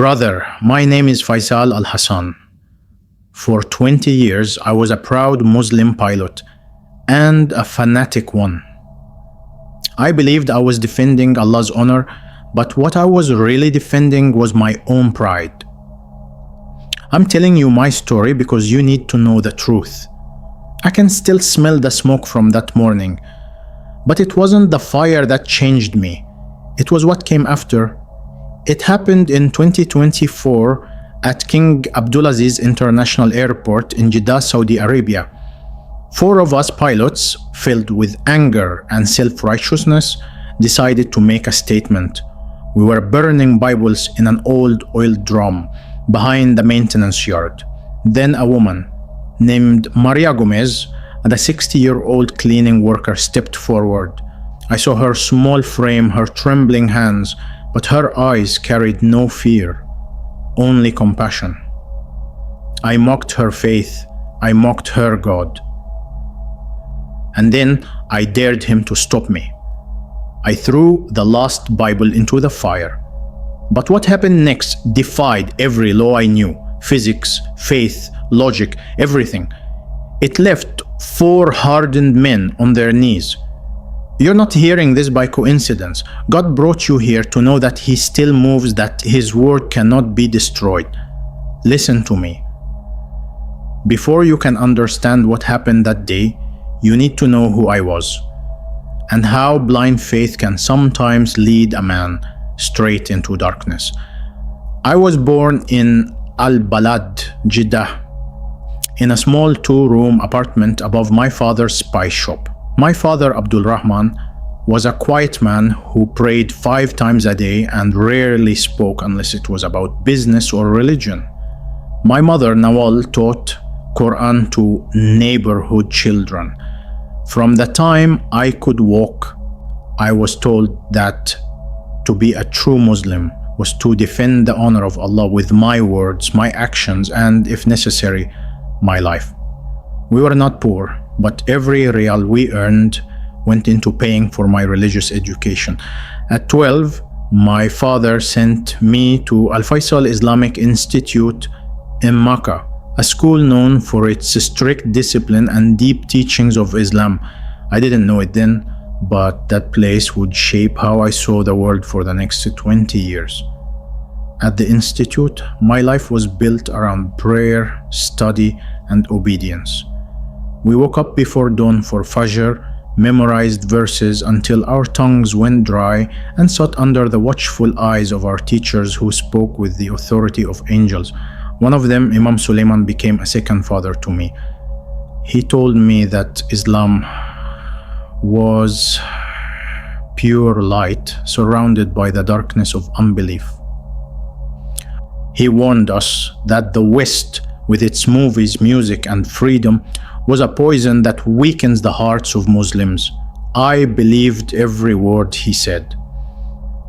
Brother, my name is Faisal Al-Hassan. For 20 years, I was a proud Muslim pilot and a fanatic one. I believed I was defending Allah's honor, but what I was really defending was my own pride. I'm telling you my story because you need to know the truth. I can still smell the smoke from that morning, but it wasn't the fire that changed me. It was what came after. It happened in 2024 at King Abdulaziz International Airport in Jeddah, Saudi Arabia. 4 of us pilots, filled with anger and self-righteousness, decided to make a statement. We were burning Bibles in an old oil drum behind the maintenance yard. Then a woman named Maria Gomez, the 60-year-old cleaning worker, stepped forward. I saw her small frame, her trembling hands, but her eyes carried no fear, only compassion. I mocked her faith. I mocked her God. And then I dared him to stop me. I threw the last Bible into the fire. But what happened next defied every law I knew: physics, faith, logic, everything. It left 4 hardened men on their knees. You're not hearing this by coincidence. God brought you here to know that He still moves, that His word cannot be destroyed. Listen to me. Before you can understand what happened that day, you need to know who I was, and how blind faith can sometimes lead a man straight into darkness. I was born in Al-Balad, Jeddah, in a small 2-room apartment above my father's spice shop. My father, Abdul Rahman, was a quiet man who prayed 5 times a day and rarely spoke unless it was about business or religion. My mother, Nawal, taught Quran to neighborhood children. From the time I could walk, I was told that to be a true Muslim was to defend the honor of Allah with my words, my actions, and, if necessary, my life. We were not poor, but every real we earned went into paying for my religious education. At 12, my father sent me to Al Faisal Islamic Institute in Makkah, a school known for its strict discipline and deep teachings of Islam. I didn't know it then, but that place would shape how I saw the world for the next 20 years. At the institute, my life was built around prayer, study, and obedience. We woke up before dawn for Fajr, memorized verses until our tongues went dry, and sat under the watchful eyes of our teachers who spoke with the authority of angels. One of them, Imam Suleiman, became a second father to me. He told me that Islam was pure light surrounded by the darkness of unbelief. He warned us that the West, with its movies, music, and freedom, was a poison that weakens the hearts of Muslims. I believed every word he said.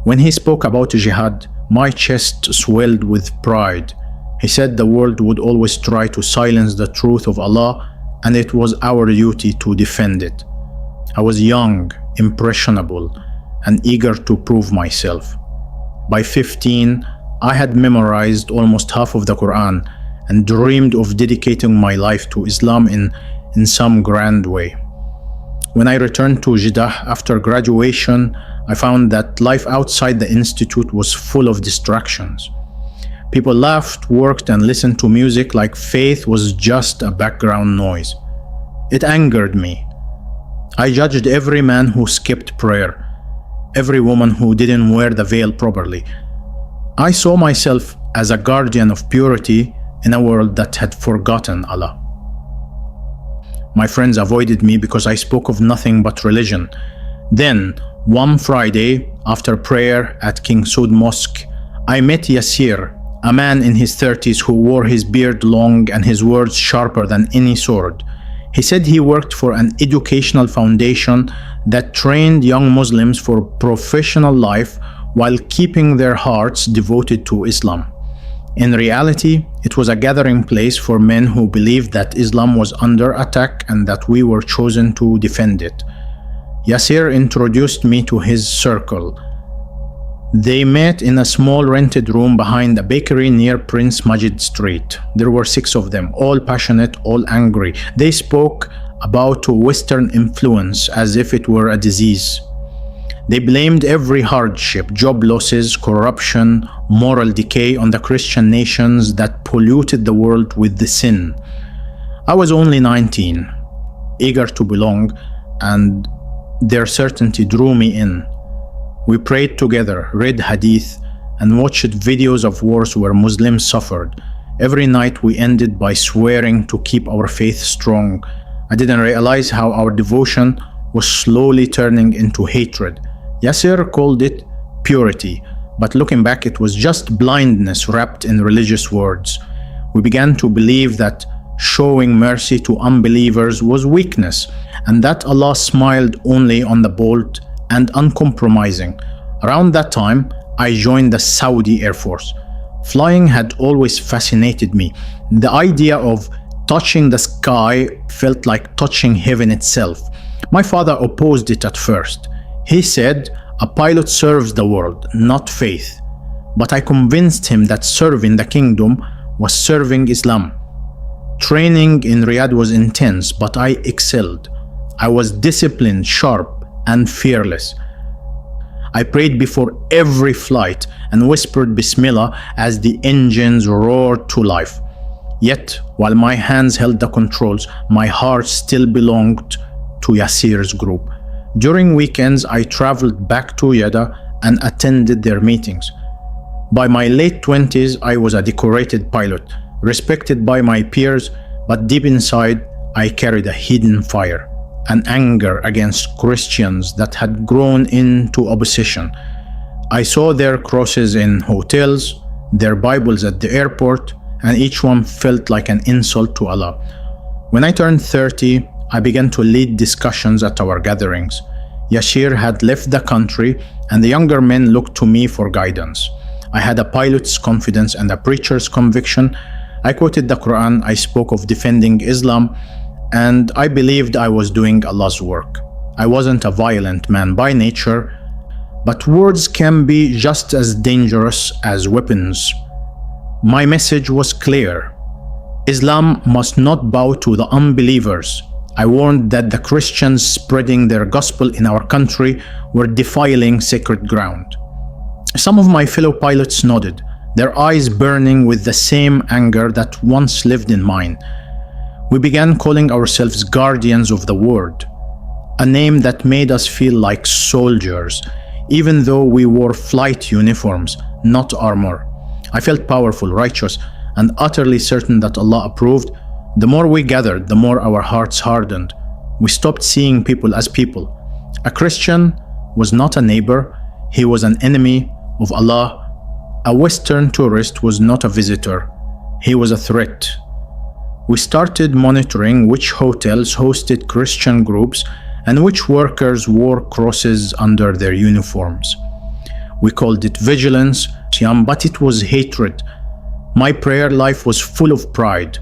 When he spoke about jihad, my chest swelled with pride. He said the world would always try to silence the truth of Allah, and it was our duty to defend it. I was young, impressionable, and eager to prove myself. By 15, I had memorized almost half of the Quran and dreamed of dedicating my life to Islam in some grand way. When I returned to Jeddah after graduation, I found that life outside the institute was full of distractions. People laughed, worked, and listened to music like faith was just a background noise. It angered me. I judged every man who skipped prayer, every woman who didn't wear the veil properly. I saw myself as a guardian of purity in a world that had forgotten Allah. My friends avoided me because I spoke of nothing but religion. Then, one Friday, after prayer at King Saud Mosque, I met Yasir, a man in his 30s who wore his beard long and his words sharper than any sword. He said he worked for an educational foundation that trained young Muslims for professional life while keeping their hearts devoted to Islam. In reality, it was a gathering place for men who believed that Islam was under attack and that we were chosen to defend it. Yasir introduced me to his circle. They met in a small rented room behind a bakery near Prince Majid Street. There were 6 of them, all passionate, all angry. They spoke about Western influence as if it were a disease. They blamed every hardship, job losses, corruption, moral decay on the Christian nations that polluted the world with the sin. I was only 19, eager to belong, and their certainty drew me in. We prayed together, read hadith, and watched videos of wars where Muslims suffered. Every night we ended by swearing to keep our faith strong. I didn't realize how our devotion was slowly turning into hatred. Yasser called it purity, but looking back it was just blindness wrapped in religious words. We began to believe that showing mercy to unbelievers was weakness, and that Allah smiled only on the bold and uncompromising. Around that time, I joined the Saudi Air Force. Flying had always fascinated me. The idea of touching the sky felt like touching heaven itself. My father opposed it at first. He said, a pilot serves the world, not faith. But I convinced him that serving the kingdom was serving Islam. Training in Riyadh was intense, but I excelled. I was disciplined, sharp, and fearless. I prayed before every flight and whispered Bismillah as the engines roared to life. Yet, while my hands held the controls, my heart still belonged to Yasser's group. During weekends, I traveled back to Jeddah and attended their meetings. By my late 20s, I was a decorated pilot, respected by my peers, but deep inside, I carried a hidden fire, an anger against Christians that had grown into obsession. I saw their crosses in hotels, their Bibles at the airport, and each one felt like an insult to Allah. When I turned 30, I began to lead discussions at our gatherings. Yasser had left the country, and the younger men looked to me for guidance. I had a pilot's confidence and a preacher's conviction. I quoted the Quran, I spoke of defending Islam, and I believed I was doing Allah's work. I wasn't a violent man by nature, but words can be just as dangerous as weapons. My message was clear. Islam must not bow to the unbelievers. I warned that the Christians spreading their gospel in our country were defiling sacred ground. Some of my fellow pilots nodded, their eyes burning with the same anger that once lived in mine. We began calling ourselves guardians of the word, a name that made us feel like soldiers, even though we wore flight uniforms, not armor. I felt powerful, righteous, and utterly certain that Allah approved. The more we gathered, the more our hearts hardened. We stopped seeing people as people. A Christian was not a neighbor, he was an enemy of Allah. A Western tourist was not a visitor, he was a threat. We started monitoring which hotels hosted Christian groups and which workers wore crosses under their uniforms. We called it vigilance, but it was hatred. My prayer life was full of pride.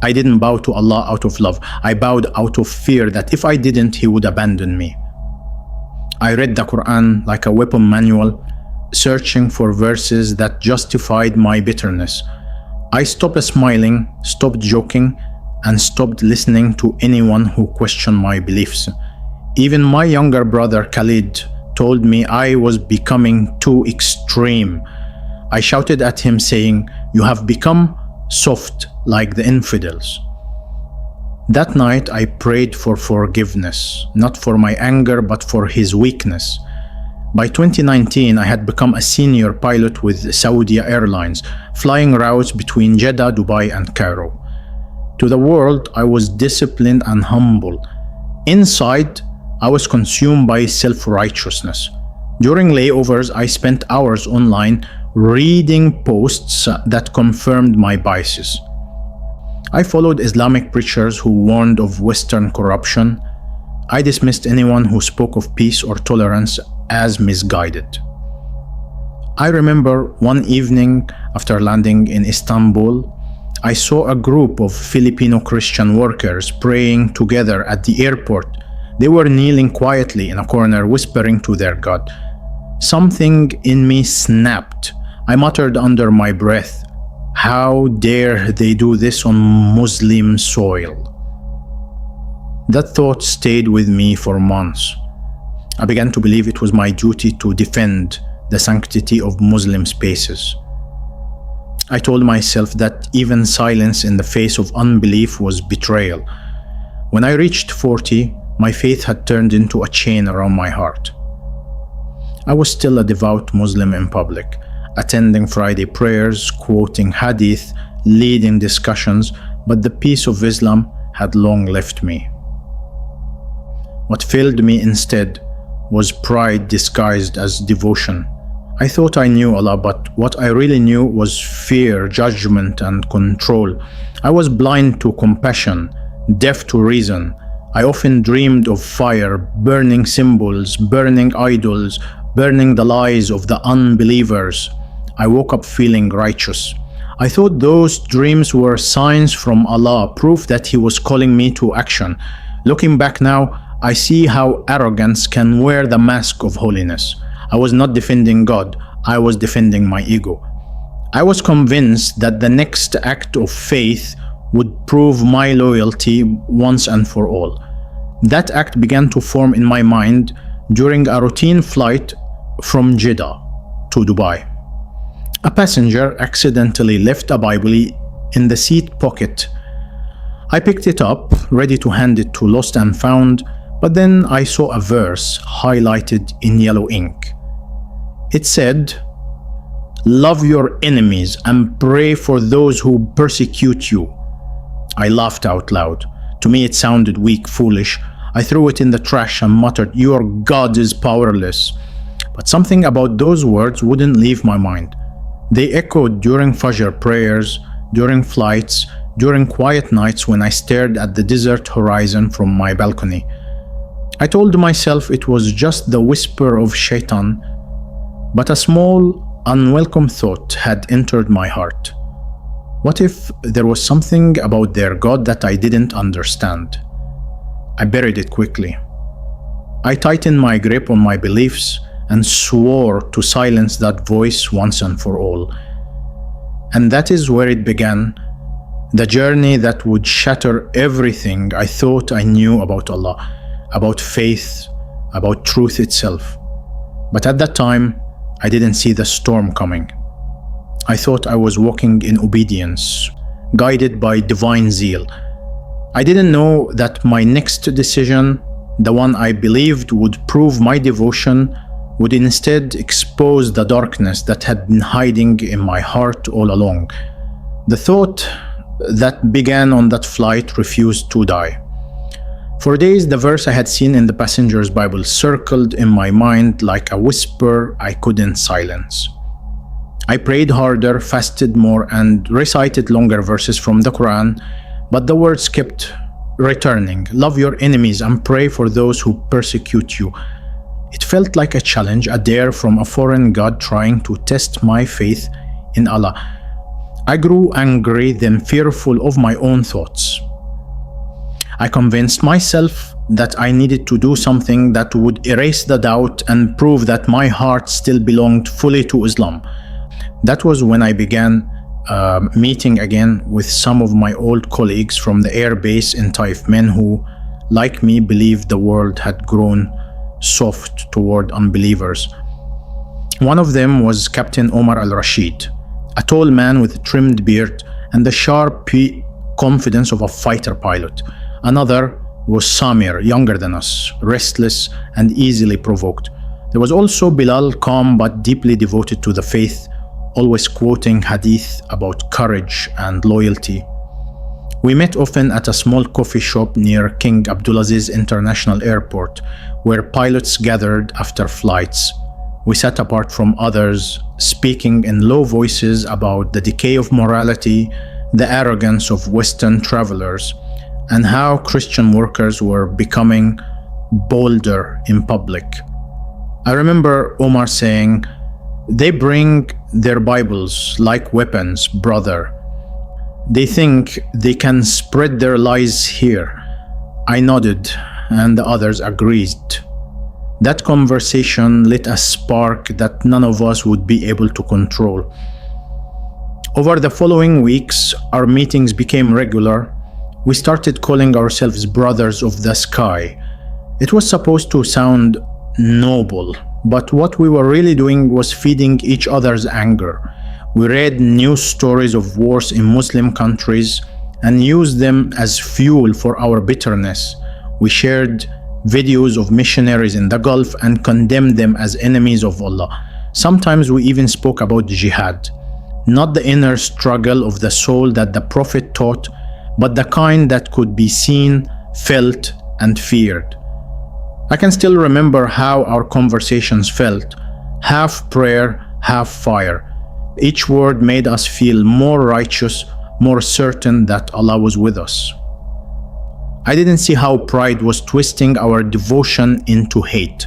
I didn't bow to Allah out of love. I bowed out of fear that if I didn't, He would abandon me. I read the Quran like a weapon manual, searching for verses that justified my bitterness. I stopped smiling, stopped joking, and stopped listening to anyone who questioned my beliefs. Even my younger brother Khalid told me I was becoming too extreme. I shouted at him saying, "You have become soft like the infidels." That night I prayed for forgiveness, not for my anger but for his weakness. By 2019, I had become a senior pilot with Saudi Airlines, flying routes between Jeddah, Dubai, and Cairo. To the world, I was disciplined and humble. Inside, I was consumed by self-righteousness. During layovers, I spent hours online reading posts that confirmed my biases. I followed Islamic preachers who warned of Western corruption. I dismissed anyone who spoke of peace or tolerance as misguided. I remember one evening after landing in Istanbul, I saw a group of Filipino Christian workers praying together at the airport. They were kneeling quietly in a corner, whispering to their God. Something in me snapped. I muttered under my breath, "How dare they do this on Muslim soil?" That thought stayed with me for months. I began to believe it was my duty to defend the sanctity of Muslim spaces. I told myself that even silence in the face of unbelief was betrayal. When I reached 40, my faith had turned into a chain around my heart. I was still a devout Muslim in public, attending Friday prayers, quoting hadith, leading discussions, but the peace of Islam had long left me. What filled me instead was pride disguised as devotion. I thought I knew Allah, but what I really knew was fear, judgment, and control. I was blind to compassion, deaf to reason. I often dreamed of fire, burning symbols, burning idols, burning the lies of the unbelievers. I woke up feeling righteous. I thought those dreams were signs from Allah, proof that He was calling me to action. Looking back now, I see how arrogance can wear the mask of holiness. I was not defending God, I was defending my ego. I was convinced that the next act of faith would prove my loyalty once and for all. That act began to form in my mind during a routine flight from Jeddah to Dubai. A passenger accidentally left a Bible in the seat pocket. I picked it up, ready to hand it to Lost and Found, but then I saw a verse highlighted in yellow ink. It said, "Love your enemies and pray for those who persecute you." I laughed out loud. To me it sounded weak, foolish. I threw it in the trash and muttered, "Your God is powerless." But something about those words wouldn't leave my mind. They echoed during Fajr prayers, during flights, during quiet nights when I stared at the desert horizon from my balcony. I told myself it was just the whisper of Shaitan, but a small, unwelcome thought had entered my heart. What if there was something about their God that I didn't understand? I buried it quickly. I tightened my grip on my beliefs and swore to silence that voice once and for all. And that is where it began, the journey that would shatter everything I thought I knew about Allah, about faith, about truth itself. But at that time, I didn't see the storm coming. I thought I was walking in obedience, guided by divine zeal. I didn't know that my next decision, the one I believed would prove my devotion, would instead expose the darkness that had been hiding in my heart all along. The thought that began on that flight refused to die. For days, the verse I had seen in the passenger's Bible circled in my mind like a whisper I couldn't silence. I prayed harder, fasted more, and recited longer verses from the Quran, but the words kept returning. Love your enemies and pray for those who persecute you. It felt like a challenge, a dare from a foreign god trying to test my faith in Allah. I grew angry, then fearful of my own thoughts. I convinced myself that I needed to do something that would erase the doubt and prove that my heart still belonged fully to Islam. That was when I began meeting again with some of my old colleagues from the air base in Taif, men who, like me, believed the world had grown soft toward unbelievers. One of them was Captain Omar Al-Rashid, a tall man with a trimmed beard and the sharp confidence of a fighter pilot. Another was Samir, younger than us, restless and easily provoked. There was also Bilal, calm but deeply devoted to the faith, always quoting hadith about courage and loyalty. We met often at a small coffee shop near King Abdulaziz International Airport, where pilots gathered after flights. We sat apart from others, speaking in low voices about the decay of morality, the arrogance of Western travelers, and how Christian workers were becoming bolder in public. I remember Omar saying, "They bring their Bibles like weapons, brother. They think they can spread their lies here." I nodded, and the others agreed. That conversation lit a spark that none of us would be able to control. Over the following weeks, our meetings became regular. We started calling ourselves Brothers of the Sky. It was supposed to sound noble, but what we were really doing was feeding each other's anger. We read news stories of wars in Muslim countries and used them as fuel for our bitterness. We shared videos of missionaries in the Gulf and condemned them as enemies of Allah. Sometimes we even spoke about jihad, not the inner struggle of the soul that the Prophet taught, but the kind that could be seen, felt, and feared. I can still remember how our conversations felt, half prayer, half fire. Each word made us feel more righteous, more certain that Allah was with us. I didn't see how pride was twisting our devotion into hate.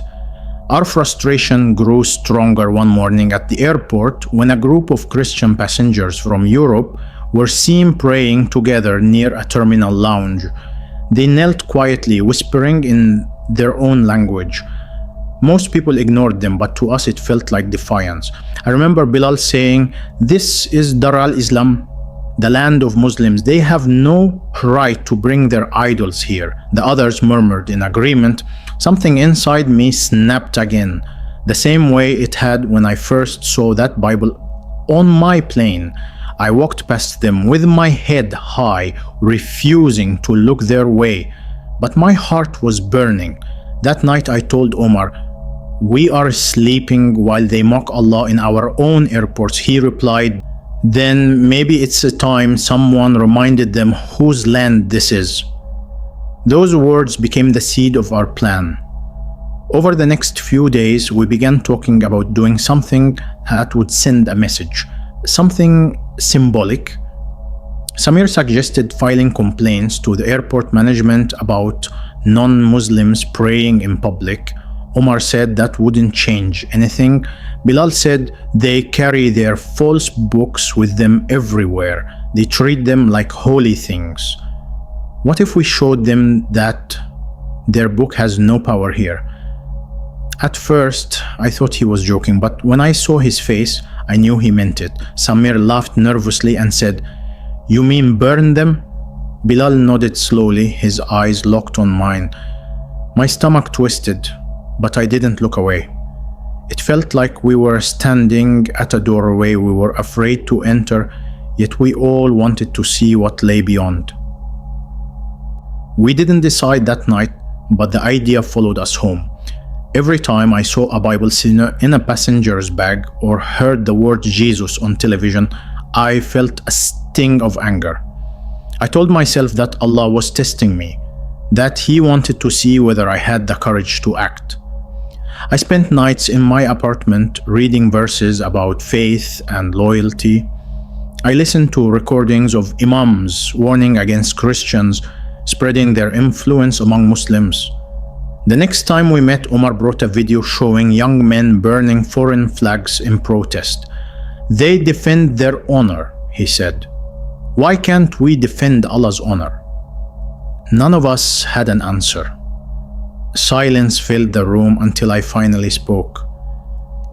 Our frustration grew stronger one morning at the airport when a group of Christian passengers from Europe were seen praying together near a terminal lounge. They knelt quietly, whispering in their own language. Most people ignored them, but to us it felt like defiance. I remember Bilal saying, "This is Dar al-Islam, the land of Muslims. They have no right to bring their idols here." The others murmured in agreement. Something inside me snapped again, the same way it had when I first saw that Bible on my plane. I walked past them with my head high, refusing to look their way, but my heart was burning. That night I told Omar, "We are sleeping while they mock Allah in our own airports." He replied, "Then maybe it's a time someone reminded them whose land this is." Those words became the seed of our plan. Over the next few days, we began talking about doing something that would send a message, something symbolic. Samir suggested filing complaints to the airport management about non-Muslims praying in public. Omar said that wouldn't change anything. Bilal said they carry their false books with them everywhere. They treat them like holy things. What if we showed them that their book has no power here? At first, I thought he was joking, but when I saw his face, I knew he meant it. Samir laughed nervously and said, "You mean burn them?" Bilal nodded slowly, his eyes locked on mine. My stomach twisted, but I didn't look away. It felt like we were standing at a doorway we were afraid to enter, yet we all wanted to see what lay beyond. We didn't decide that night, but the idea followed us home. Every time I saw a Bible in a passenger's bag or heard the word Jesus on television, I felt a sting of anger. I told myself that Allah was testing me, that He wanted to see whether I had the courage to act. I spent nights in my apartment reading verses about faith and loyalty. I listened to recordings of imams warning against Christians spreading their influence among Muslims. The next time we met, Omar brought a video showing young men burning foreign flags in protest. They defend their honor, he said. Why can't we defend Allah's honor? None of us had an answer. Silence filled the room until I finally spoke.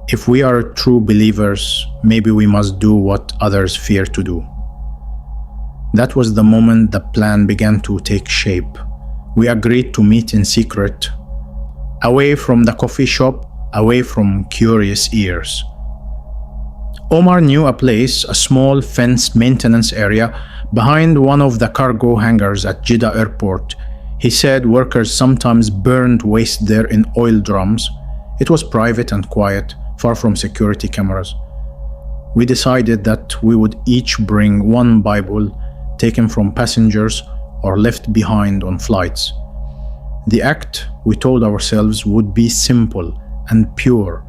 If we are true believers, maybe we must do what others fear to do. That was the moment the plan began to take shape. We agreed to meet in secret, away from the coffee shop, away from curious ears. Omar knew a place, a small fenced maintenance area behind one of the cargo hangars at Jeddah Airport. He said workers sometimes burned waste there in oil drums. It was private and quiet, far from security cameras. We decided that we would each bring one Bible taken from passengers or left behind on flights. The act, we told ourselves, would be simple and pure,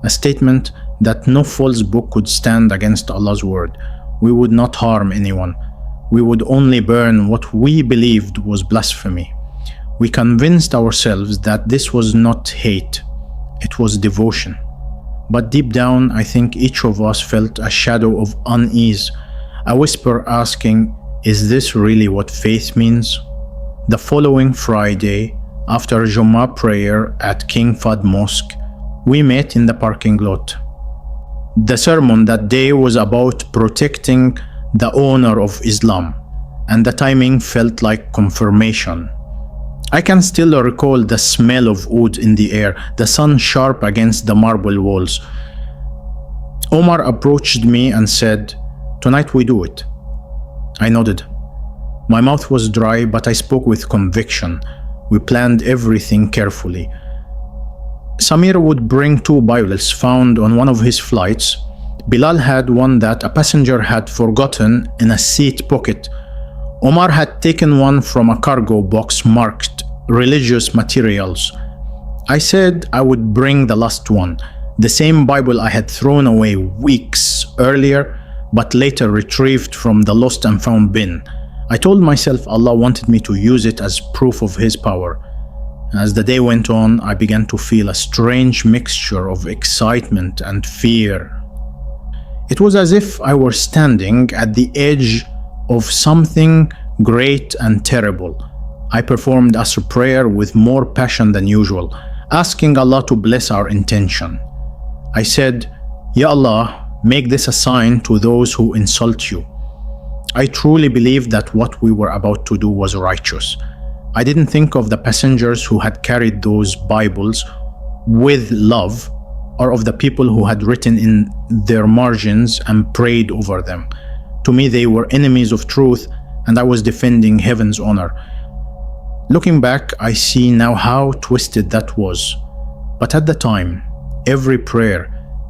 a statement that no false book could stand against Allah's word. We would not harm anyone. We would only burn what we believed was blasphemy. We convinced ourselves that this was not hate, it was devotion. But deep down, I think each of us felt a shadow of unease, a whisper asking, is this really what faith means? The following Friday, After Jummah prayer at King Fahd Mosque, we met in the parking lot. The sermon that day was about protecting the honor of Islam, and the timing felt like confirmation. I can still recall the smell of wood in the air, the sun sharp against the marble walls. Omar approached me and said, "Tonight we do it." I nodded. My mouth was dry, but I spoke with conviction. We planned everything carefully. Samir would bring 2 Bibles found on one of his flights. Bilal had one that a passenger had forgotten in a seat pocket. Omar had taken one from a cargo box marked religious materials. I said I would bring the last one, the same Bible I had thrown away weeks earlier, but later retrieved from the lost and found bin. I told myself Allah wanted me to use it as proof of His power. As the day went on, I began to feel a strange mixture of excitement and fear. It was as if I were standing at the edge of something great and terrible. I performed Asr prayer with more passion than usual, asking Allah to bless our intention. I said, "Ya Allah, make this a sign to those who insult you." I truly believed that what we were about to do was righteous. I didn't think of the passengers who had carried those Bibles with love, or of the people who had written in their margins and prayed over them. To me, they were enemies of truth, and I was defending heaven's honor. Looking back, I see now how twisted that was. But at the time, every prayer,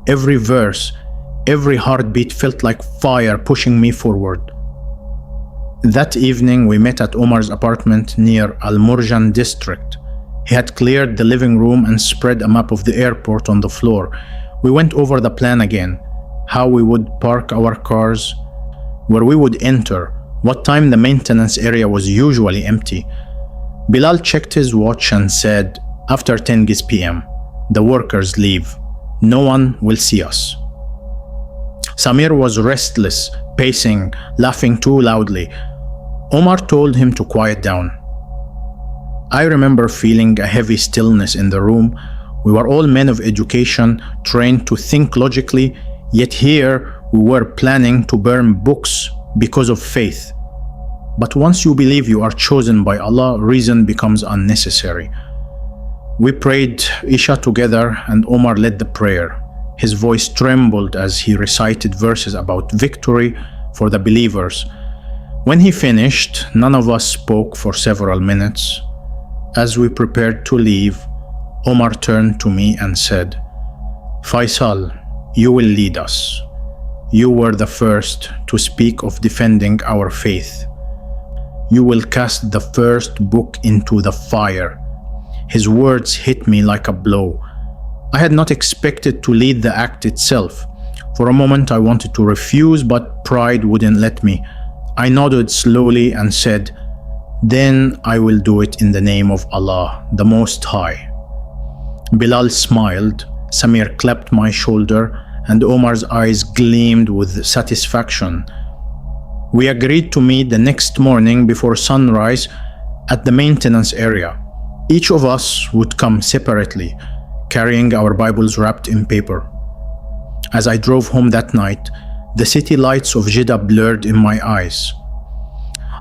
every verse, every heartbeat felt like fire pushing me forward. That evening, we met at Omar's apartment near Al Murjan district. He had cleared the living room and spread a map of the airport on the floor. We went over the plan again, how we would park our cars, where we would enter, what time the maintenance area was usually empty. Bilal checked his watch and said, "After 10 p.m., the workers leave. No one will see us." Samir was restless, pacing, laughing too loudly. Omar told him to quiet down. I remember feeling a heavy stillness in the room. We were all men of education, trained to think logically, yet here we were planning to burn books because of faith. But once you believe you are chosen by Allah, reason becomes unnecessary. We prayed Isha together and Omar led the prayer. His voice trembled as he recited verses about victory for the believers. When he finished, none of us spoke for several minutes. As we prepared to leave, Omar turned to me and said, "Faisal, you will lead us. You were the first to speak of defending our faith. You will cast the first book into the fire." His words hit me like a blow. I had not expected to lead the act itself. For a moment I wanted to refuse, but pride wouldn't let me. I nodded slowly and said, "Then I will do it in the name of Allah, the Most High." Bilal smiled, Samir clapped my shoulder, and Omar's eyes gleamed with satisfaction. We agreed to meet the next morning before sunrise at the maintenance area. Each of us would come separately, carrying our Bibles wrapped in paper. As I drove home that night, the city lights of Jeddah blurred in my eyes.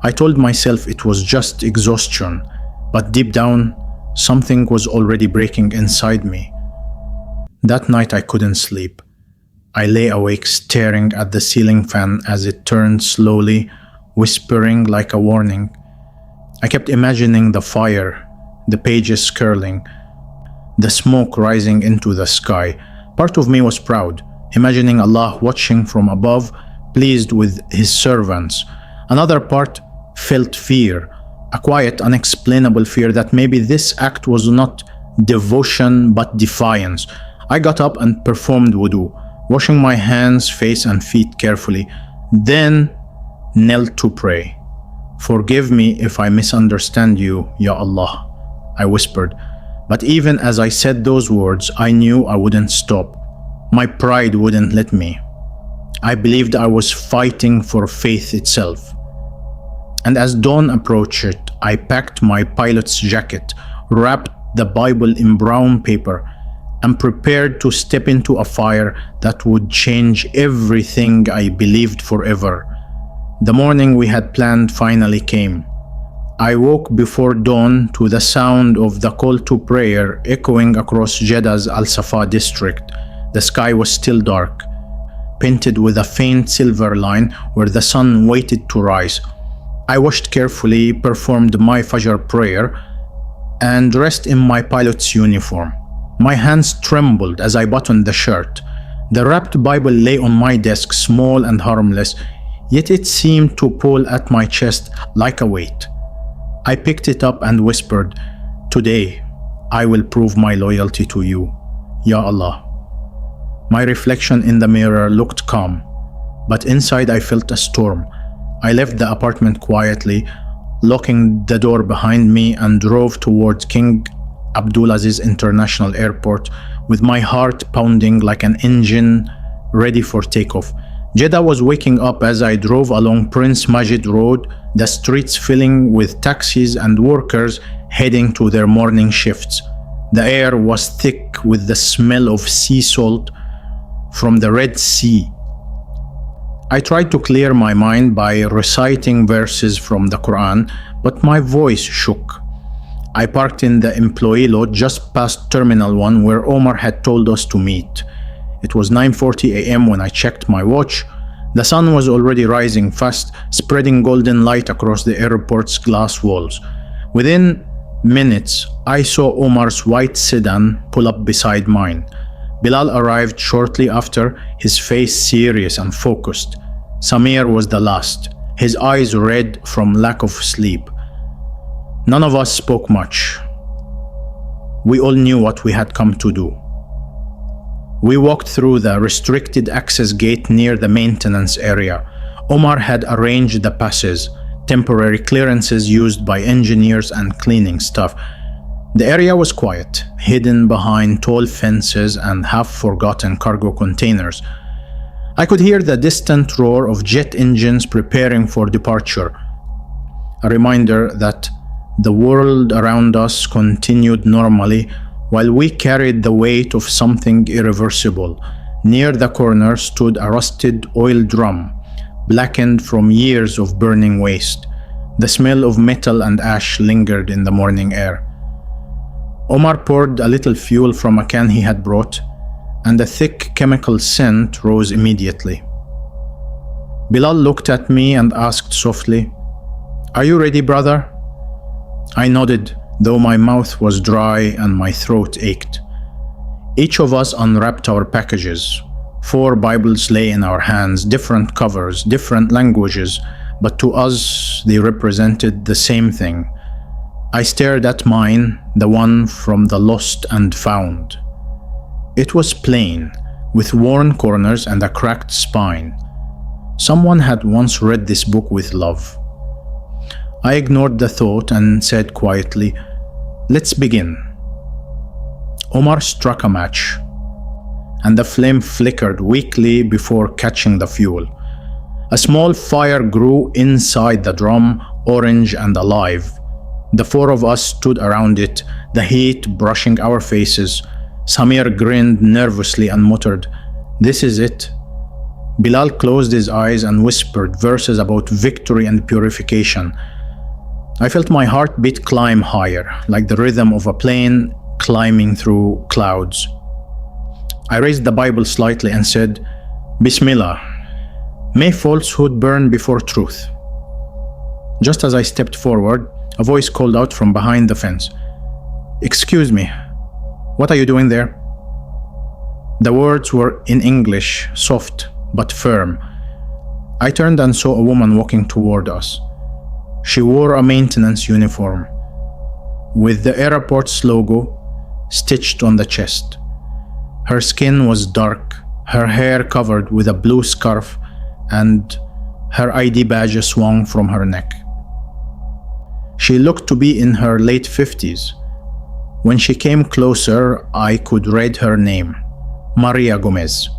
I told myself it was just exhaustion, but deep down, something was already breaking inside me. That night I couldn't sleep. I lay awake staring at the ceiling fan as it turned slowly, whispering like a warning. I kept imagining the fire, the pages curling, the smoke rising into the sky. Part of me was proud, imagining Allah watching from above, pleased with His servants. Another part felt fear, a quiet, unexplainable fear that maybe this act was not devotion but defiance. I got up and performed wudu, washing my hands, face and feet carefully, then knelt to pray. "Forgive me if I misunderstand you, Ya Allah," I whispered. But even as I said those words, I knew I wouldn't stop. My pride wouldn't let me. I believed I was fighting for faith itself. And as dawn approached, I packed my pilot's jacket, wrapped the Bible in brown paper, and prepared to step into a fire that would change everything I believed forever. The morning we had planned finally came. I woke before dawn to the sound of the call to prayer echoing across Jeddah's Al-Safa district. The sky was still dark, painted with a faint silver line where the sun waited to rise. I washed carefully, performed my Fajr prayer, and dressed in my pilot's uniform. My hands trembled as I buttoned the shirt. The wrapped Bible lay on my desk, small and harmless, yet it seemed to pull at my chest like a weight. I picked it up and whispered, "Today, I will prove my loyalty to you, Ya Allah." My reflection in the mirror looked calm, but inside I felt a storm. I left the apartment quietly, locking the door behind me, and drove towards King Abdulaziz International Airport with my heart pounding like an engine ready for takeoff. Jeddah was waking up as I drove along Prince Majid Road, the streets filling with taxis and workers heading to their morning shifts. The air was thick with the smell of sea salt from the Red Sea. I tried to clear my mind by reciting verses from the Quran, but my voice shook. I parked in the employee lot just past Terminal 1 where Omar had told us to meet. It was 9:40 a.m. when I checked my watch. The sun was already rising fast, spreading golden light across the airport's glass walls. Within minutes, I saw Omar's white sedan pull up beside mine. Bilal arrived shortly after, his face serious and focused. Samir was the last, his eyes red from lack of sleep. None of us spoke much. We all knew what we had come to do. We walked through the restricted access gate near the maintenance area. Omar had arranged the passes, temporary clearances used by engineers and cleaning staff. The area was quiet, hidden behind tall fences and half-forgotten cargo containers. I could hear the distant roar of jet engines preparing for departure, a reminder that the world around us continued normally while we carried the weight of something irreversible. Near the corner stood a rusted oil drum, blackened from years of burning waste. The smell of metal and ash lingered in the morning air. Omar poured a little fuel from a can he had brought, and the thick chemical scent rose immediately. Bilal looked at me and asked softly, "Are you ready, brother?" I nodded, though my mouth was dry and my throat ached. Each of us unwrapped our packages. 4 Bibles lay in our hands, different covers, different languages, but to us they represented the same thing. I stared at mine, the one from the lost and found. It was plain, with worn corners and a cracked spine. Someone had once read this book with love. I ignored the thought and said quietly, "Let's begin." Omar struck a match, and the flame flickered weakly before catching the fuel. A small fire grew inside the drum, orange and alive. The 4 of us stood around it, the heat brushing our faces. Samir grinned nervously and muttered, "This is it." Bilal closed his eyes and whispered verses about victory and purification. I felt my heartbeat climb higher, like the rhythm of a plane climbing through clouds. I raised the Bible slightly and said, "Bismillah, may falsehood burn before truth." Just as I stepped forward, a voice called out from behind the fence, "Excuse me, what are you doing there?" The words were in English, soft but firm. I turned and saw a woman walking toward us. She wore a maintenance uniform, with the airport's logo stitched on the chest. Her skin was dark, her hair covered with a blue scarf, and her ID badge swung from her neck. She looked to be in her late 50s. When she came closer, I could read her name, Maria Gomez.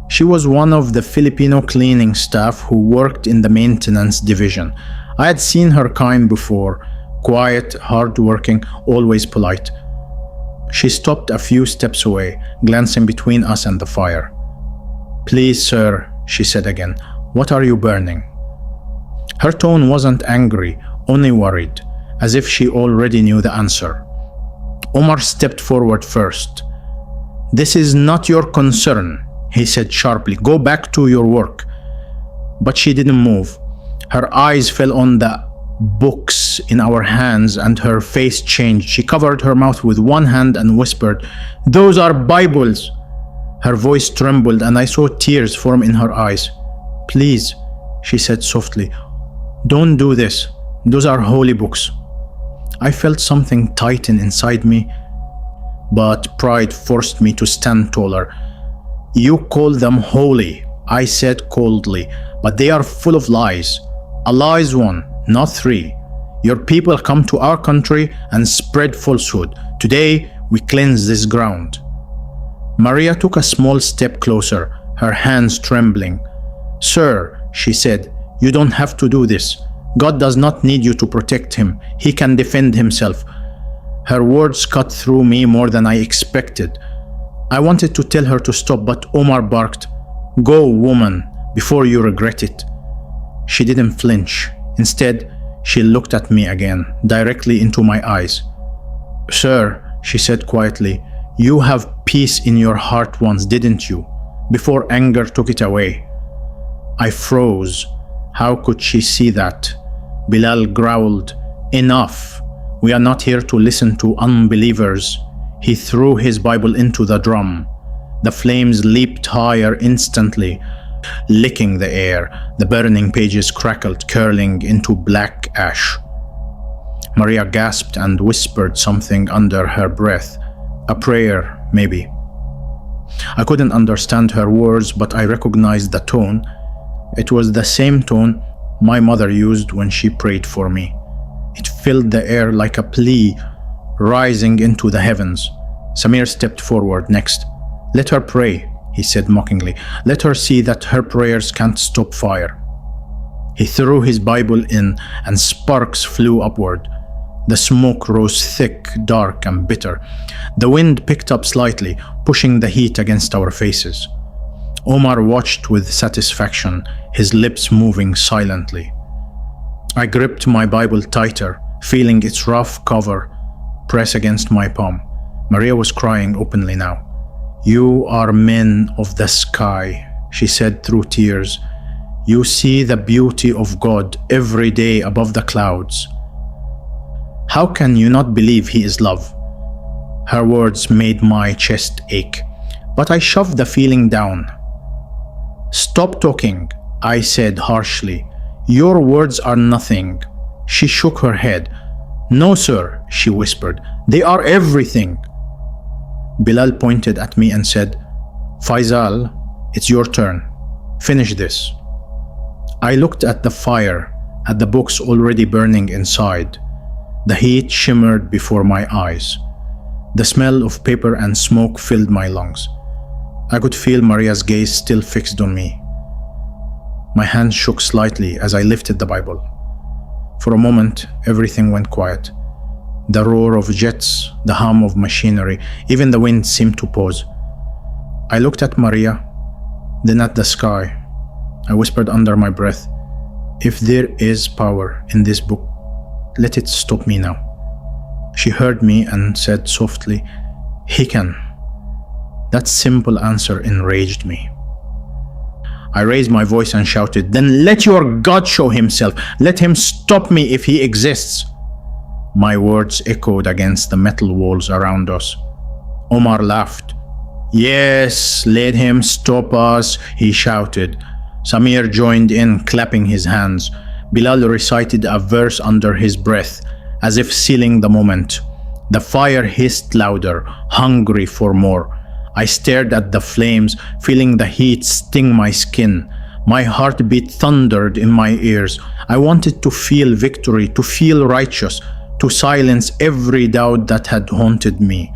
She was one of the Filipino cleaning staff who worked in the maintenance division. I had seen her kind before, Quiet, hard-working, always polite. She stopped a few steps away, glancing between us and the fire. "Please, sir," she said again, "what are you burning?" Her tone wasn't angry, only worried, as if she already knew the answer. Omar stepped forward first. "This is not your concern," he said sharply. "Go back to your work." But she didn't move. Her eyes fell on the books in our hands and her face changed. She covered her mouth with one hand and whispered, "Those are Bibles." Her voice trembled and I saw tears form in her eyes. "Please," she said softly, "don't do this. Those are holy books." I felt something tighten inside me, but pride forced me to stand taller. "You call them holy," I said coldly, "but they are full of lies. Allah is one, not three. Your people come to our country and spread falsehood. Today, we cleanse this ground." Maria took a small step closer, her hands trembling. "Sir," she said, "you don't have to do this. God does not need you to protect him. He can defend himself." Her words cut through me more than I expected. I wanted to tell her to stop, but Omar barked, "Go, woman, before you regret it." She didn't flinch. Instead, she looked at me again, directly into my eyes. "Sir," she said quietly, "you have peace in your heart once, didn't you? Before anger took it away." I froze. How could she see that? Bilal growled, "Enough. We are not here to listen to unbelievers." He threw his Bible into the drum. The flames leaped higher instantly, licking the air. The burning pages crackled, curling into black ash. Maria gasped and whispered something under her breath. A prayer, maybe. I couldn't understand her words, but I recognized the tone. It was the same tone my mother used when she prayed for me. It filled the air like a plea rising into the heavens. Samir stepped forward next. "Let her pray," he said mockingly. "Let her see that her prayers can't stop fire." He threw his Bible in and sparks flew upward. The smoke rose thick, dark, and bitter. The wind picked up slightly, pushing the heat against our faces. Omar watched with satisfaction, his lips moving silently. I gripped my Bible tighter, feeling its rough cover press against my palm. Maria was crying openly now. "You are men of the sky," she said through tears. "You see the beauty of God every day above the clouds. How can you not believe He is love?" Her words made my chest ache, but I shoved the feeling down. "Stop talking," I said harshly. "Your words are nothing." She shook her head. "No, sir," she whispered. "They are everything." Bilal pointed at me and said, "Faisal, it's your turn. Finish this." I looked at the fire, at the books already burning inside. The heat shimmered before my eyes. The smell of paper and smoke filled my lungs. I could feel Maria's gaze still fixed on me. My hands shook slightly as I lifted the Bible. For a moment, everything went quiet. The roar of jets, the hum of machinery, even the wind seemed to pause. I looked at Maria, then at the sky. I whispered under my breath, "If there is power in this book, let it stop me now." She heard me and said softly, "He can." That simple answer enraged me. I raised my voice and shouted, "Then let your God show himself. Let him stop me if he exists." My words echoed against the metal walls around us. Omar laughed. "Yes, let him stop us," he shouted. Samir joined in, clapping his hands. Bilal recited a verse under his breath, as if sealing the moment. The fire hissed louder, hungry for more. I stared at the flames, feeling the heat sting my skin. My heartbeat thundered in my ears. I wanted to feel victory, to feel righteous, to silence every doubt that had haunted me.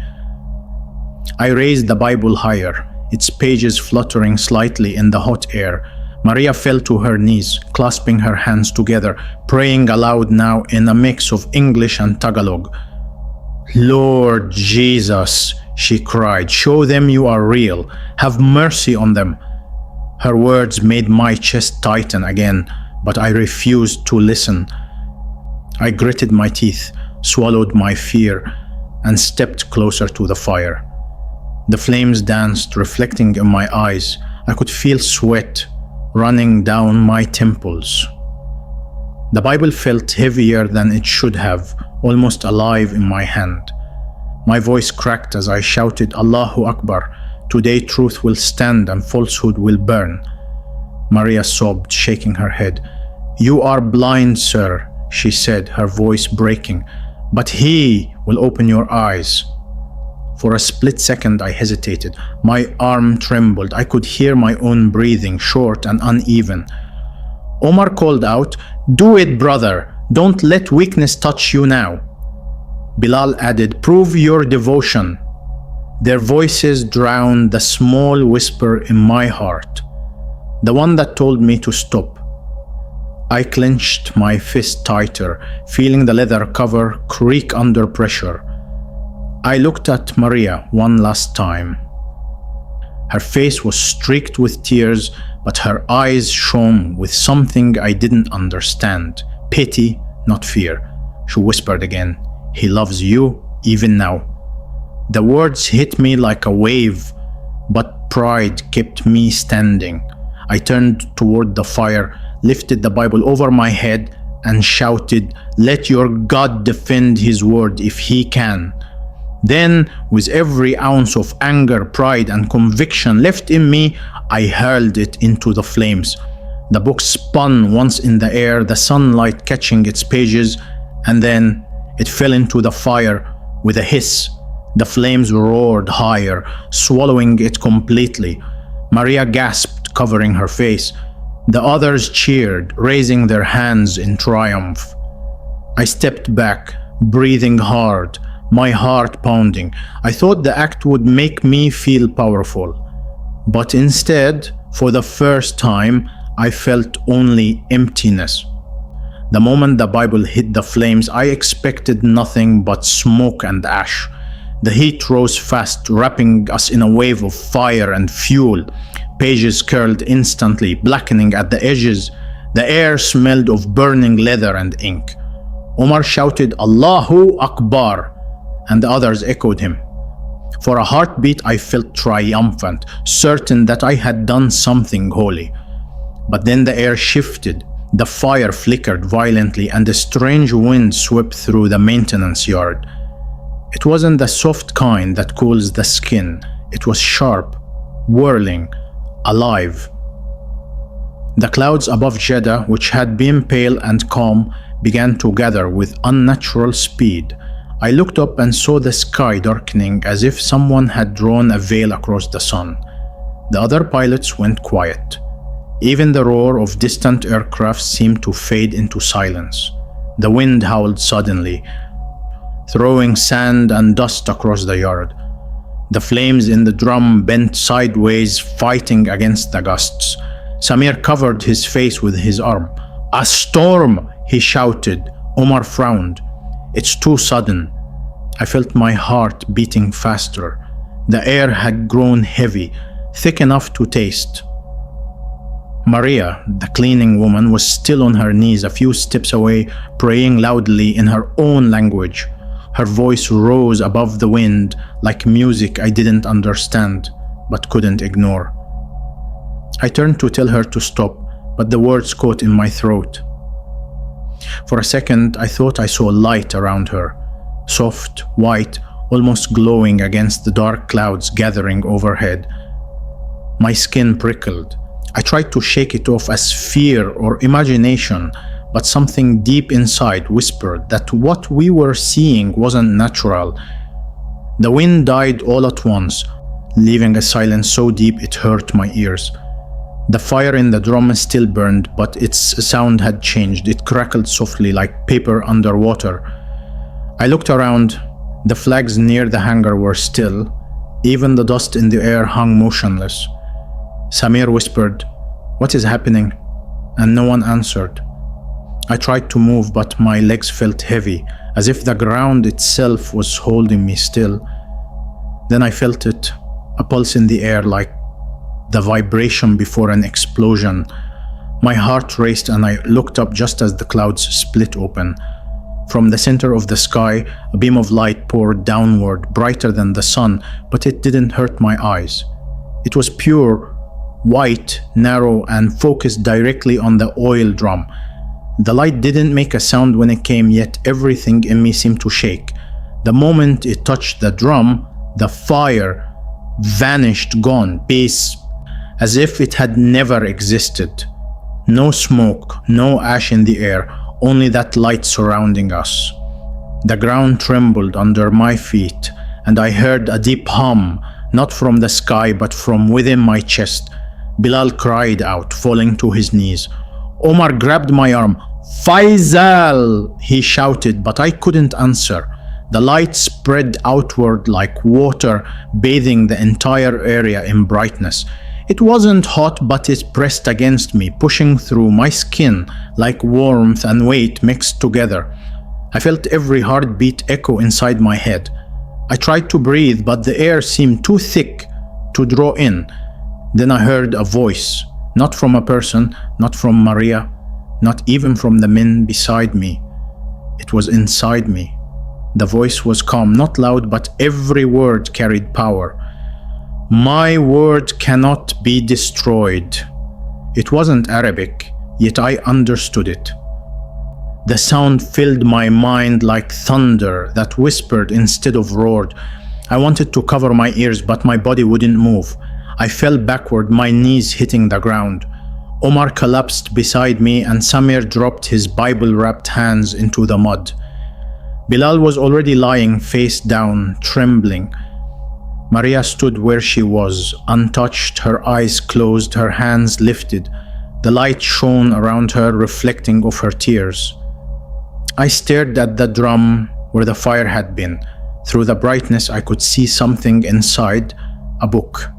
I raised the Bible higher, its pages fluttering slightly in the hot air. Maria fell to her knees, clasping her hands together, praying aloud now in a mix of English and Tagalog. "Lord Jesus," she cried, "show them you are real. Have mercy on them." Her words made my chest tighten again, but I refused to listen. I gritted my teeth, swallowed my fear, and stepped closer to the fire. The flames danced, reflecting in my eyes. I could feel sweat running down my temples. The Bible felt heavier than it should have, almost alive in my hand. My voice cracked as I shouted, "Allahu Akbar! Today truth will stand and falsehood will burn." Maria sobbed, shaking her head. "You are blind, sir," she said, her voice breaking, "but He will open your eyes." For a split second I hesitated. My arm trembled. I could hear my own breathing, short and uneven. Omar called out, "Do it, brother. Don't let weakness touch you now." Bilal added, "Prove your devotion." Their voices drowned the small whisper in my heart, the one that told me to stop. I clenched my fist tighter, feeling the leather cover creak under pressure. I looked at Maria one last time. Her face was streaked with tears, but her eyes shone with something I didn't understand. Pity, not fear. She whispered again, "He loves you even now." The words hit me like a wave, but pride kept me standing. I turned toward the fire, lifted the Bible over my head, and shouted, "Let your God defend His word if He can." Then, with every ounce of anger, pride, and conviction left in me, I hurled it into the flames. The book spun once in the air, the sunlight catching its pages, and then it fell into the fire with a hiss. The flames roared higher, swallowing it completely. Maria gasped, covering her face. The others cheered, raising their hands in triumph. I stepped back, breathing hard, my heart pounding. I thought the act would make me feel powerful. But instead, for the first time, I felt only emptiness. The moment the Bible hit the flames, I expected nothing but smoke and ash. The heat rose fast, wrapping us in a wave of fire and fuel. Pages curled instantly, blackening at the edges. The air smelled of burning leather and ink. Omar shouted, "Allahu Akbar," and the others echoed him. For a heartbeat, I felt triumphant, certain that I had done something holy. But then the air shifted, the fire flickered violently, and a strange wind swept through the maintenance yard. It wasn't the soft kind that cools the skin. It was sharp, whirling, alive. The clouds above Jeddah, which had been pale and calm, began to gather with unnatural speed. I looked up and saw the sky darkening as if someone had drawn a veil across the sun. The other pilots went quiet. Even the roar of distant aircraft seemed to fade into silence. The wind howled suddenly, throwing sand and dust across the yard. The flames in the drum bent sideways, fighting against the gusts. Samir covered his face with his arm. "A storm!" he shouted. Omar frowned. "It's too sudden." I felt my heart beating faster. The air had grown heavy, thick enough to taste. Maria, the cleaning woman, was still on her knees a few steps away, praying loudly in her own language. Her voice rose above the wind like music I didn't understand, but couldn't ignore. I turned to tell her to stop, but the words caught in my throat. For a second, I thought I saw light around her, soft, white, almost glowing against the dark clouds gathering overhead. My skin prickled. I tried to shake it off as fear or imagination, but something deep inside whispered that what we were seeing wasn't natural. The wind died all at once, leaving a silence so deep it hurt my ears. The fire in the drum still burned, but its sound had changed. It crackled softly like paper underwater. I looked around. The flags near the hangar were still. Even the dust in the air hung motionless. Samir whispered, "What is happening?" And no one answered. I tried to move, but my legs felt heavy, as if the ground itself was holding me still. Then I felt it, a pulse in the air, like the vibration before an explosion. My heart raced and I looked up just as the clouds split open. From the center of the sky, a beam of light poured downward, brighter than the sun, but it didn't hurt my eyes. It was pure, white, narrow, and focused directly on the oil drum. The light didn't make a sound when it came, yet everything in me seemed to shake. The moment it touched the drum, the fire vanished, gone, peace, as if it had never existed. No smoke, no ash in the air, only that light surrounding us. The ground trembled under my feet, and I heard a deep hum, not from the sky but from within my chest. Bilal cried out, falling to his knees. Omar grabbed my arm. "Faisal!" he shouted, but I couldn't answer. The light spread outward like water, bathing the entire area in brightness. It wasn't hot, but it pressed against me, pushing through my skin like warmth and weight mixed together. I felt every heartbeat echo inside my head. I tried to breathe, but the air seemed too thick to draw in. Then I heard a voice, not from a person, not from Maria, not even from the men beside me. It was inside me. The voice was calm, not loud, but every word carried power. "My word cannot be destroyed." It wasn't Arabic, yet I understood it. The sound filled my mind like thunder that whispered instead of roared. I wanted to cover my ears, but my body wouldn't move. I fell backward, my knees hitting the ground. Omar collapsed beside me and Samir dropped his Bible-wrapped hands into the mud. Bilal was already lying face down, trembling. Maria stood where she was, untouched, her eyes closed, her hands lifted. The light shone around her, reflecting off her tears. I stared at the drum where the fire had been. Through the brightness, I could see something inside, a book.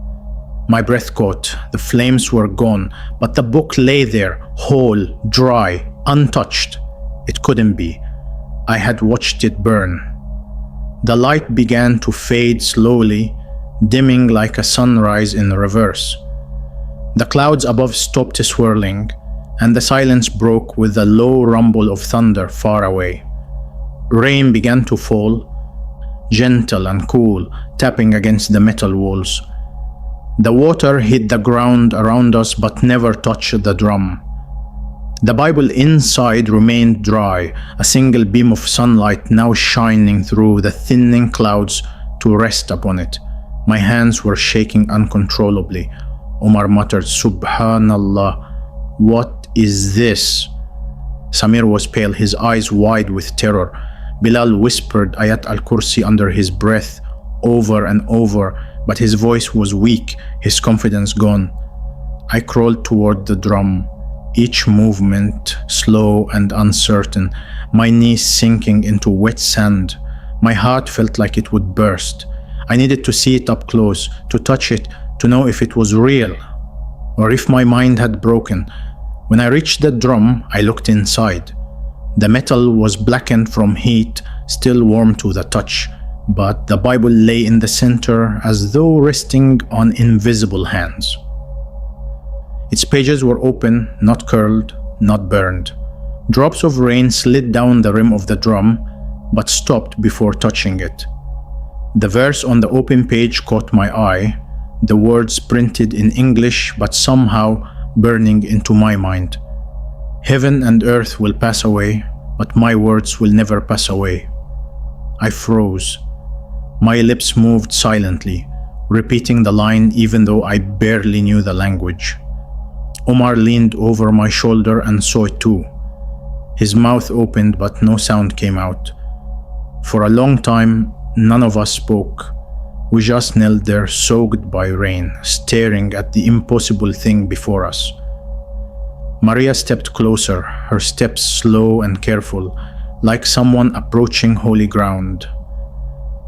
My breath caught. The flames were gone, but the book lay there, whole, dry, untouched. It couldn't be. I had watched it burn. The light began to fade slowly, dimming like a sunrise in reverse. The clouds above stopped swirling, and the silence broke with a low rumble of thunder far away. Rain began to fall, gentle and cool, tapping against the metal walls. The water hit the ground around us but never touched the drum. The Bible inside remained dry, a single beam of sunlight now shining through the thinning clouds to rest upon it. My hands were shaking uncontrollably. Omar muttered, "Subhanallah, what is this?" Samir was pale, his eyes wide with terror. Bilal whispered Ayat al-Kursi under his breath, over and over, but his voice was weak, his confidence gone. I crawled toward the drum, each movement slow and uncertain, my knees sinking into wet sand. My heart felt like it would burst. I needed to see it up close, to touch it, to know if it was real, or if my mind had broken. When I reached the drum, I looked inside. The metal was blackened from heat, still warm to the touch, but the Bible lay in the center as though resting on invisible hands. Its pages were open, not curled, not burned. Drops of rain slid down the rim of the drum, but stopped before touching it. The verse on the open page caught my eye, the words printed in English but somehow burning into my mind. "Heaven and earth will pass away, but my words will never pass away." I froze. My lips moved silently, repeating the line even though I barely knew the language. Omar leaned over my shoulder and saw it too. His mouth opened but no sound came out. For a long time, none of us spoke. We just knelt there, soaked by rain, staring at the impossible thing before us. Maria stepped closer, her steps slow and careful, like someone approaching holy ground.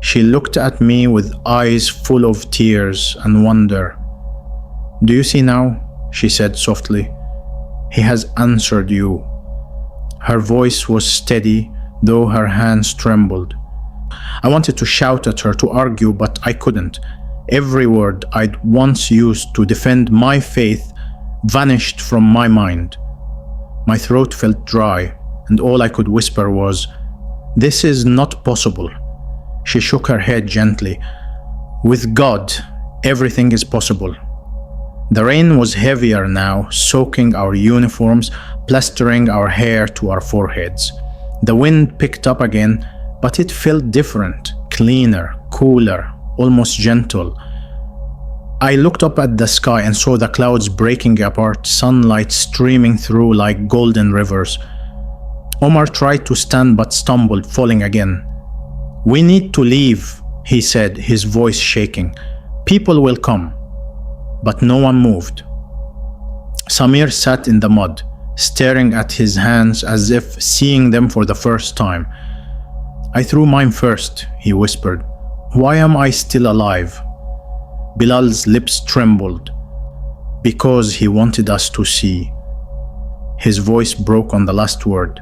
She looked at me with eyes full of tears and wonder. "Do you see now?" she said softly. "He has answered you." Her voice was steady, though her hands trembled. I wanted to shout at her, to argue, but I couldn't. Every word I'd once used to defend my faith vanished from my mind. My throat felt dry, and all I could whisper was, "This is not possible." She shook her head gently. "With God, everything is possible." The rain was heavier now, soaking our uniforms, plastering our hair to our foreheads. The wind picked up again, but it felt different, cleaner, cooler, almost gentle. I looked up at the sky and saw the clouds breaking apart, sunlight streaming through like golden rivers. Omar tried to stand but stumbled, falling again. "We need to leave," he said, his voice shaking. "People will come." But no one moved. Samir sat in the mud, staring at his hands as if seeing them for the first time. "I threw mine first," he whispered. "Why am I still alive?" Bilal's lips trembled. "Because he wanted us to see." His voice broke on the last word.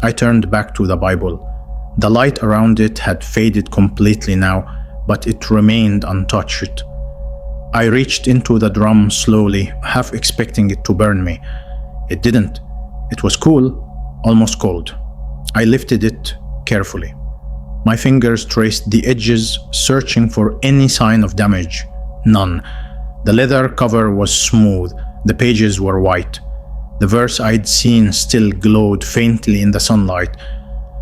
I turned back to the Bible. The light around it had faded completely now, but it remained untouched. I reached into the drum slowly, half expecting it to burn me. It didn't. It was cool, almost cold. I lifted it carefully. My fingers traced the edges, searching for any sign of damage. None. The leather cover was smooth. The pages were white. The verse I'd seen still glowed faintly in the sunlight.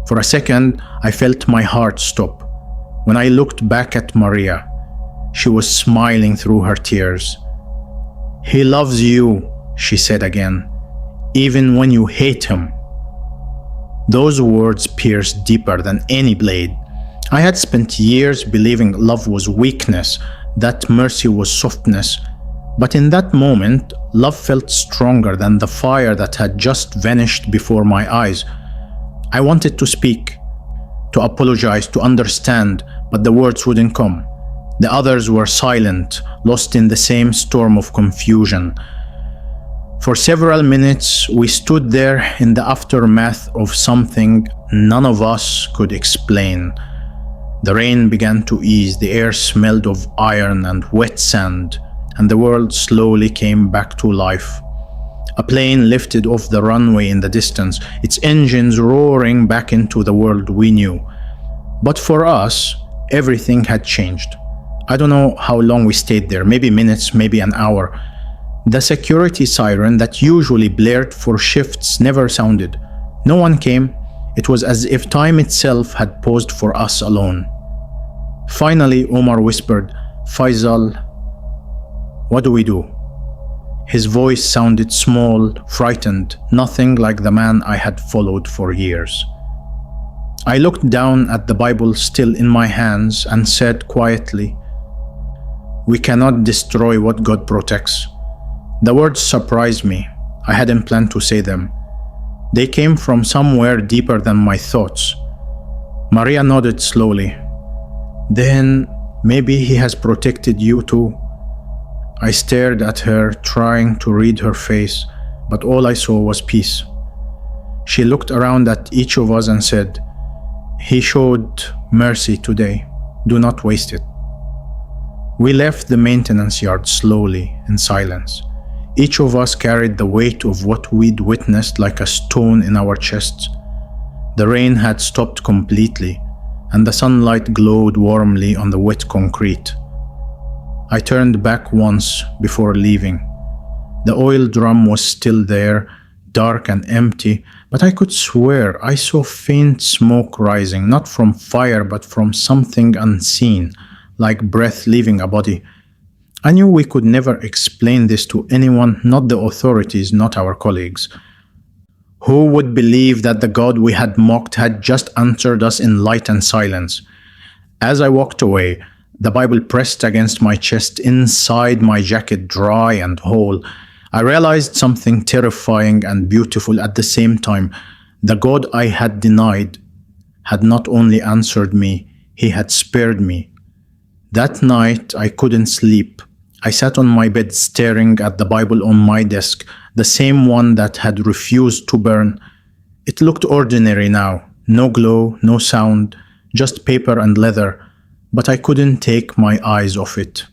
For a second, I felt my heart stop. When I looked back at Maria, she was smiling through her tears. "He loves you," she said again, "even when you hate him." Those words pierced deeper than any blade. I had spent years believing love was weakness, that mercy was softness. But in that moment, love felt stronger than the fire that had just vanished before my eyes. I wanted to speak, to apologize, to understand, but the words wouldn't come. The others were silent, lost in the same storm of confusion. For several minutes, we stood there in the aftermath of something none of us could explain. The rain began to ease, the air smelled of iron and wet sand, and the world slowly came back to life. A plane lifted off the runway in the distance, its engines roaring back into the world we knew. But for us, everything had changed. I don't know how long we stayed there, maybe minutes, maybe an hour. The security siren that usually blared for shifts never sounded. No one came. It was as if time itself had paused for us alone. Finally, Omar whispered, "Faisal, what do we do?" His voice sounded small, frightened, nothing like the man I had followed for years. I looked down at the Bible still in my hands and said quietly, "We cannot destroy what God protects." The words surprised me. I hadn't planned to say them. They came from somewhere deeper than my thoughts. Maria nodded slowly. "Then maybe he has protected you too." I stared at her, trying to read her face, but all I saw was peace. She looked around at each of us and said, "He showed mercy today. Do not waste it." We left the maintenance yard slowly, in silence. Each of us carried the weight of what we'd witnessed like a stone in our chests. The rain had stopped completely, and the sunlight glowed warmly on the wet concrete. I turned back once before leaving. The oil drum was still there, dark and empty, but I could swear I saw faint smoke rising, not from fire but from something unseen, like breath leaving a body. I knew we could never explain this to anyone, not the authorities, not our colleagues. Who would believe that the God we had mocked had just answered us in light and silence? As I walked away, the Bible pressed against my chest, inside my jacket, dry and whole. I realized something terrifying and beautiful at the same time. The God I had denied had not only answered me, he had spared me. That night I couldn't sleep. I sat on my bed staring at the Bible on my desk, the same one that had refused to burn. It looked ordinary now, no glow, no sound, just paper and leather, but I couldn't take my eyes off it.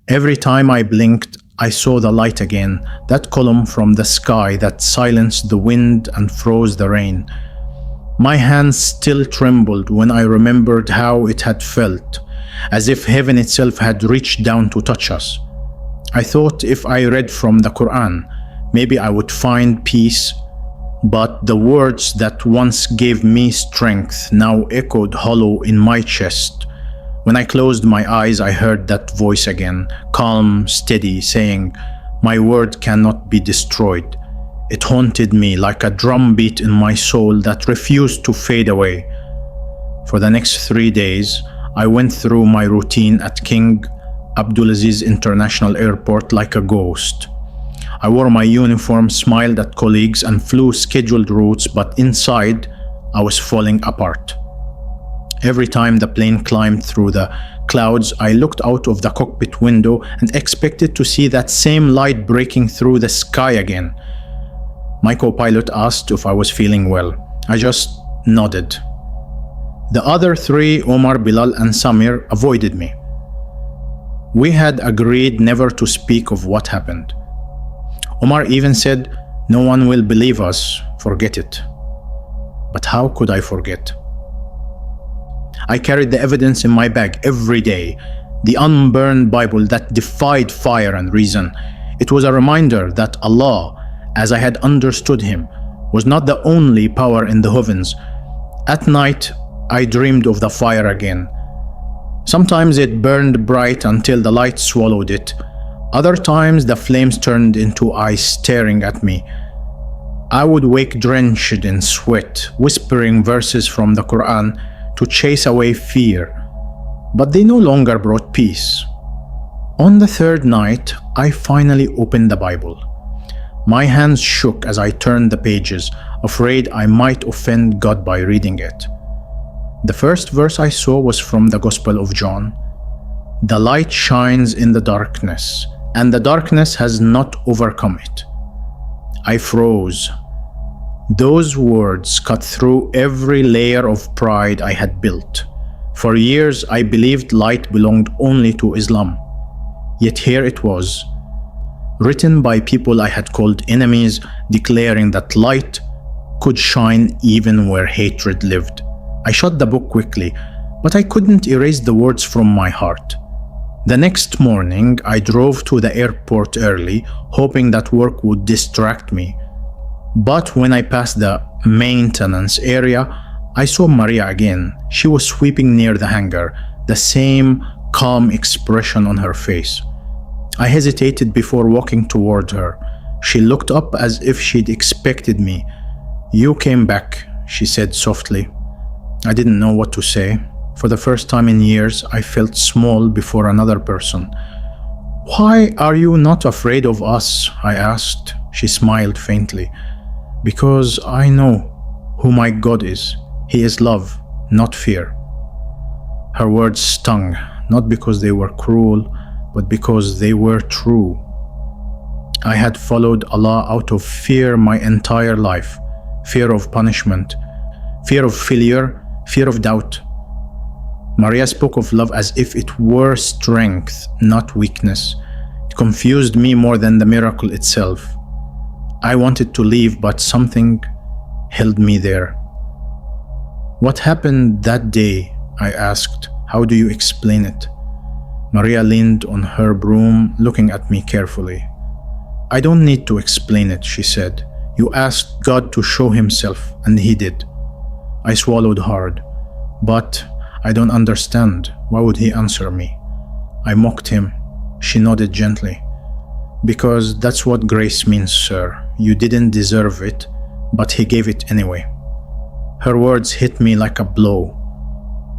Every time I blinked, I saw the light again, that column from the sky that silenced the wind and froze the rain. My hands still trembled when I remembered how it had felt, as if heaven itself had reached down to touch us. I thought if I read from the Quran, maybe I would find peace, but the words that once gave me strength now echoed hollow in my chest. When I closed my eyes, I heard that voice again, calm, steady, saying, "My word cannot be destroyed." It haunted me like a drumbeat in my soul that refused to fade away. For the next 3 days, I went through my routine at King Abdulaziz International Airport like a ghost. I wore my uniform, smiled at colleagues, and flew scheduled routes, but inside, I was falling apart. Every time the plane climbed through the clouds, I looked out of the cockpit window and expected to see that same light breaking through the sky again. My co-pilot asked if I was feeling well. I just nodded. The other three, Omar, Bilal, and Samir, avoided me. We had agreed never to speak of what happened. Omar even said, "No one will believe us, forget it." But how could I forget? I carried the evidence in my bag every day, the unburned Bible that defied fire and reason. It was a reminder that Allah, as I had understood Him, was not the only power in the heavens. At night, I dreamed of the fire again. Sometimes it burned bright until the light swallowed it. Other times, the flames turned into eyes staring at me. I would wake drenched in sweat, whispering verses from the Quran to chase away fear, but they no longer brought peace. On the third night, I finally opened the Bible. My hands shook as I turned the pages, afraid I might offend God by reading it. The first verse I saw was from the Gospel of John. "The light shines in the darkness, and the darkness has not overcome it." I froze. Those words cut through every layer of pride I had built. For years, I believed light belonged only to Islam. Yet here it was, written by people I had called enemies, declaring that light could shine even where hatred lived. I shut the book quickly, but I couldn't erase the words from my heart. The next morning, I drove to the airport early, hoping that work would distract me. But when I passed the maintenance area, I saw Maria again. She was sweeping near the hangar, the same calm expression on her face. I hesitated before walking toward her. She looked up as if she'd expected me. "You came back," she said softly. I didn't know what to say. For the first time in years, I felt small before another person. "Why are you not afraid of us?" I asked. She smiled faintly. "Because I know who my God is. He is love, not fear." Her words stung, not because they were cruel, but because they were true. I had followed Allah out of fear my entire life. Fear of punishment, fear of failure, fear of doubt. Maria spoke of love as if it were strength, not weakness. It confused me more than the miracle itself. I wanted to leave, but something held me there. "What happened that day?" I asked. "How do you explain it?" Maria leaned on her broom, looking at me carefully. "I don't need to explain it," she said. "You asked God to show Himself, and He did." I swallowed hard. "But I don't understand. Why would He answer me?" I mocked him. She nodded gently. "Because that's what grace means, sir. You didn't deserve it, but He gave it anyway." Her words hit me like a blow.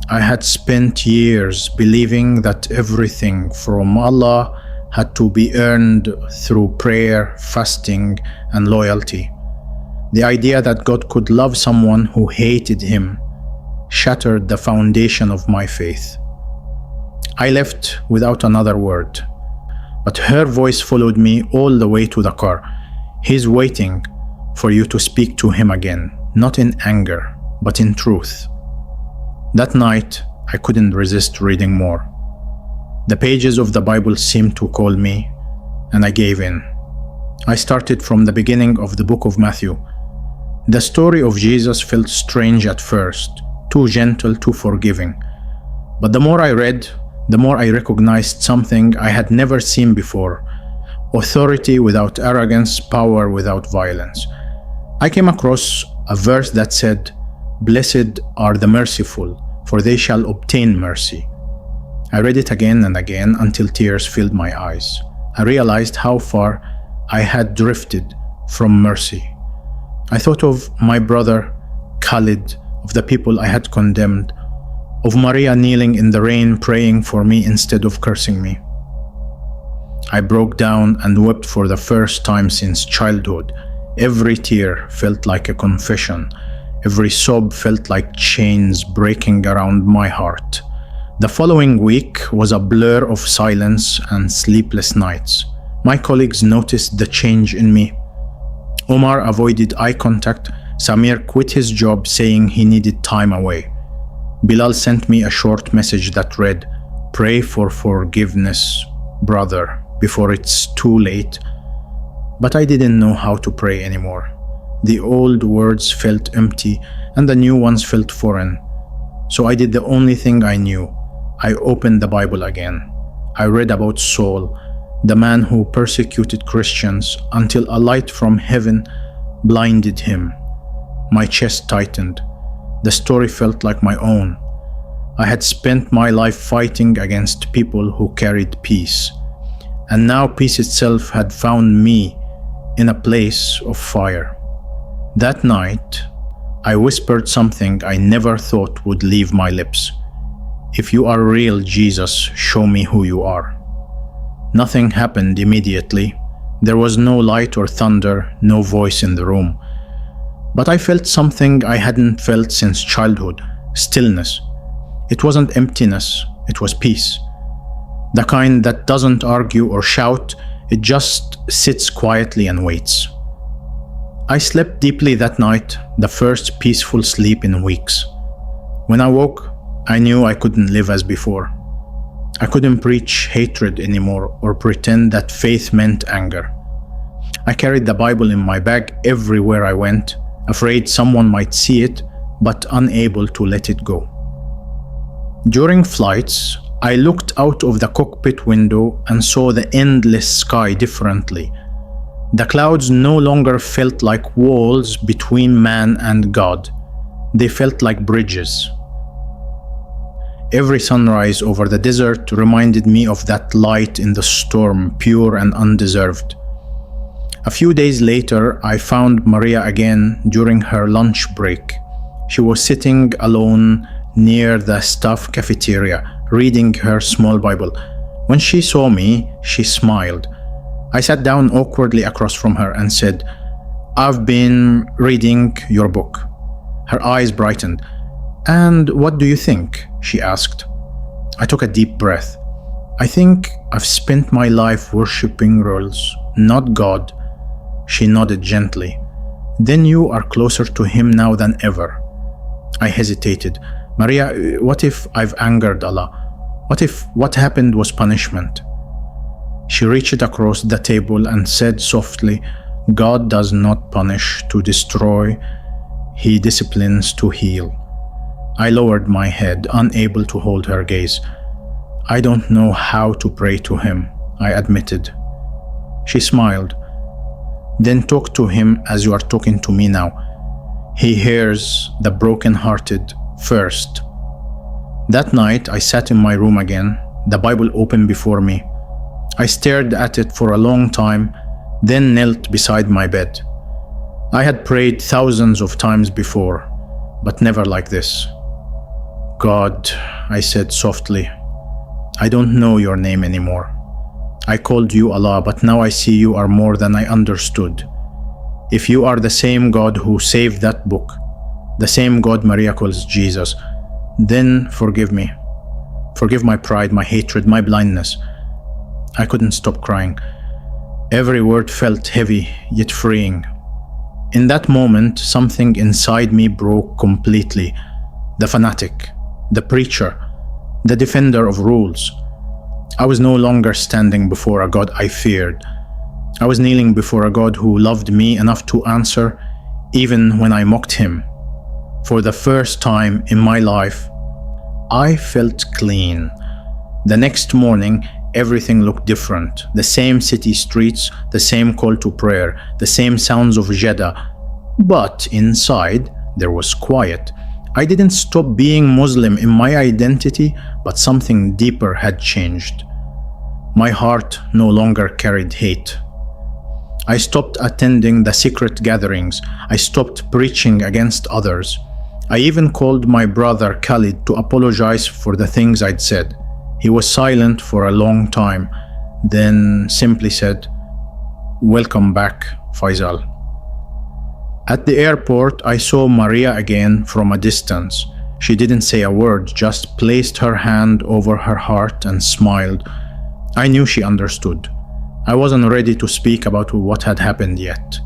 I had spent years believing that everything from Allah had to be earned through prayer, fasting, and loyalty. The idea that God could love someone who hated Him shattered the foundation of my faith. I left without another word. But her voice followed me all the way to the car. He's waiting for you to speak to him again, not in anger, but in truth. That night, I couldn't resist reading more. The pages of the Bible seemed to call me, and I gave in. I started from the beginning of the book of Matthew. The story of Jesus felt strange at first, too gentle, too forgiving. But the more I read, the more I recognized something I had never seen before: authority without arrogance, power without violence. I came across a verse that said, "Blessed are the merciful, for they shall obtain mercy." I read it again and again until tears filled my eyes. I realized how far I had drifted from mercy. I thought of my brother Khalid, of the people I had condemned, of Maria kneeling in the rain praying for me instead of cursing me. I broke down and wept for the first time since childhood. Every tear felt like a confession. Every sob felt like chains breaking around my heart. The following week was a blur of silence and sleepless nights. My colleagues noticed the change in me. Omar avoided eye contact. Samir quit his job saying he needed time away. Bilal sent me a short message that read, "Pray for forgiveness, brother, before it's too late." But I didn't know how to pray anymore. The old words felt empty and the new ones felt foreign. So I did the only thing I knew. I opened the Bible again. I read about Saul, the man who persecuted Christians until a light from heaven blinded him. My chest tightened. The story felt like my own. I had spent my life fighting against people who carried peace, and now peace itself had found me in a place of fire. That night, I whispered something I never thought would leave my lips. "If you are real, Jesus, show me who you are." Nothing happened immediately. There was no light or thunder, no voice in the room. But I felt something I hadn't felt since childhood: stillness. It wasn't emptiness, it was peace. The kind that doesn't argue or shout, it just sits quietly and waits. I slept deeply that night, the first peaceful sleep in weeks. When I woke, I knew I couldn't live as before. I couldn't preach hatred anymore or pretend that faith meant anger. I carried the Bible in my bag everywhere I went, afraid someone might see it, but unable to let it go. During flights, I looked out of the cockpit window and saw the endless sky differently. The clouds no longer felt like walls between man and God. They felt like bridges. Every sunrise over the desert reminded me of that light in the storm, pure and undeserved. A few days later, I found Maria again during her lunch break. She was sitting alone near the staff cafeteria, reading her small Bible. When she saw me, she smiled. I sat down awkwardly across from her and said, "I've been reading your book." Her eyes brightened. "And what do you think?" she asked. I took a deep breath. "I think I've spent my life worshipping rules, not God." She nodded gently. "Then you are closer to him now than ever." I hesitated. "Maria, what if I've angered Allah? What if what happened was punishment?" She reached across the table and said softly, "God does not punish to destroy, He disciplines to heal." I lowered my head, unable to hold her gaze. "I don't know how to pray to him," I admitted. She smiled. "Then talk to him as you are talking to me now. He hears the broken-hearted first." That night, I sat in my room again, the Bible open before me. I stared at it for a long time, then knelt beside my bed. I had prayed thousands of times before, but never like this. "God," I said softly, "I don't know your name anymore. I called you Allah, but now I see you are more than I understood. If you are the same God who saved that book, the same God Maria calls Jesus, then forgive me. Forgive my pride, my hatred, my blindness. I couldn't stop crying. Every word felt heavy, yet freeing. In that moment, something inside me broke completely. The fanatic, the preacher, the defender of rules. I was no longer standing before a God I feared. I was kneeling before a God who loved me enough to answer, even when I mocked him. For the first time in my life, I felt clean. The next morning, everything looked different. The same city streets, the same call to prayer, the same sounds of Jeddah. But inside, there was quiet. I didn't stop being Muslim in my identity, but something deeper had changed. My heart no longer carried hate. I stopped attending the secret gatherings. I stopped preaching against others. I even called my brother Khalid to apologize for the things I'd said. He was silent for a long time, then simply said, "Welcome back, Faisal." At the airport, I saw Maria again from a distance. She didn't say a word, just placed her hand over her heart and smiled. I knew she understood. I wasn't ready to speak about what had happened yet.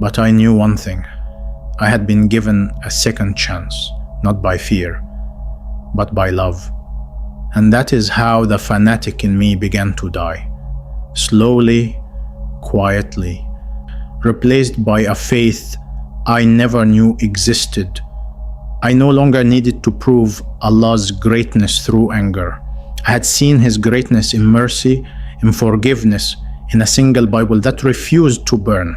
But I knew one thing. I had been given a second chance, not by fear, but by love. And that is how the fanatic in me began to die. Slowly, quietly, replaced by a faith I never knew existed. I no longer needed to prove Allah's greatness through anger. I had seen His greatness in mercy, in forgiveness, in a single Bible that refused to burn.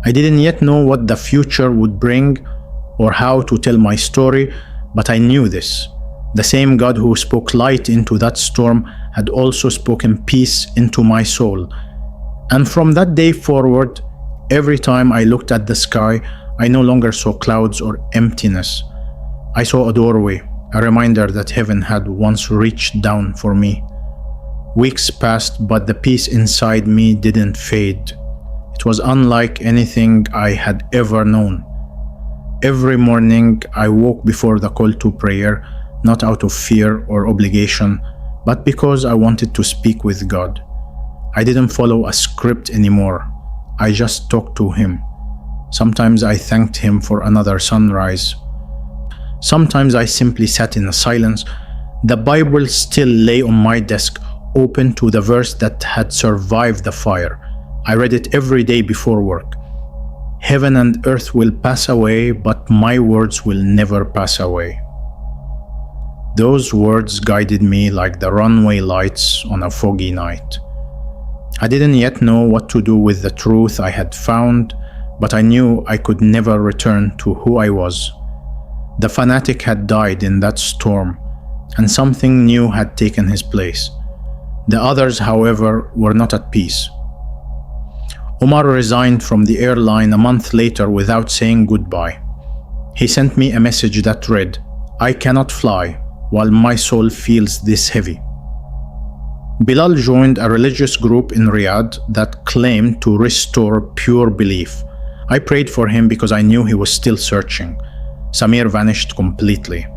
I didn't yet know what the future would bring or how to tell my story, but I knew this. The same God who spoke light into that storm had also spoken peace into my soul. And from that day forward, every time I looked at the sky, I no longer saw clouds or emptiness. I saw a doorway, a reminder that heaven had once reached down for me. Weeks passed, but the peace inside me didn't fade. It was unlike anything I had ever known. Every morning, I woke before the call to prayer, not out of fear or obligation, but because I wanted to speak with God. I didn't follow a script anymore. I just talked to Him. Sometimes I thanked Him for another sunrise. Sometimes I simply sat in silence. The Bible still lay on my desk, open to the verse that had survived the fire. I read it every day before work. Heaven and earth will pass away, but my words will never pass away. Those words guided me like the runway lights on a foggy night. I didn't yet know what to do with the truth I had found, but I knew I could never return to who I was. The fanatic had died in that storm, and something new had taken his place. The others, however, were not at peace. Omar resigned from the airline a month later without saying goodbye. He sent me a message that read, "I cannot fly while my soul feels this heavy." Bilal joined a religious group in Riyadh that claimed to restore pure belief. I prayed for him because I knew he was still searching. Samir vanished completely.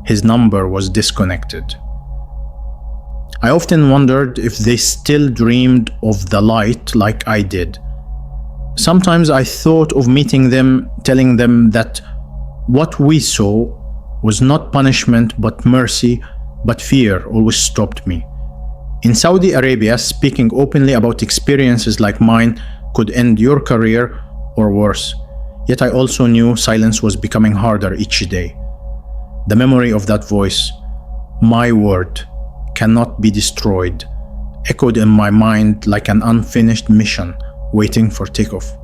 His number was disconnected. I often wondered if they still dreamed of the light like I did. Sometimes I thought of meeting them, telling them that what we saw was not punishment but mercy, but fear always stopped me. In Saudi Arabia, speaking openly about experiences like mine could end your career or worse. Yet I also knew silence was becoming harder each day. The memory of that voice, "My word cannot be destroyed," echoed in my mind like an unfinished mission waiting for takeoff.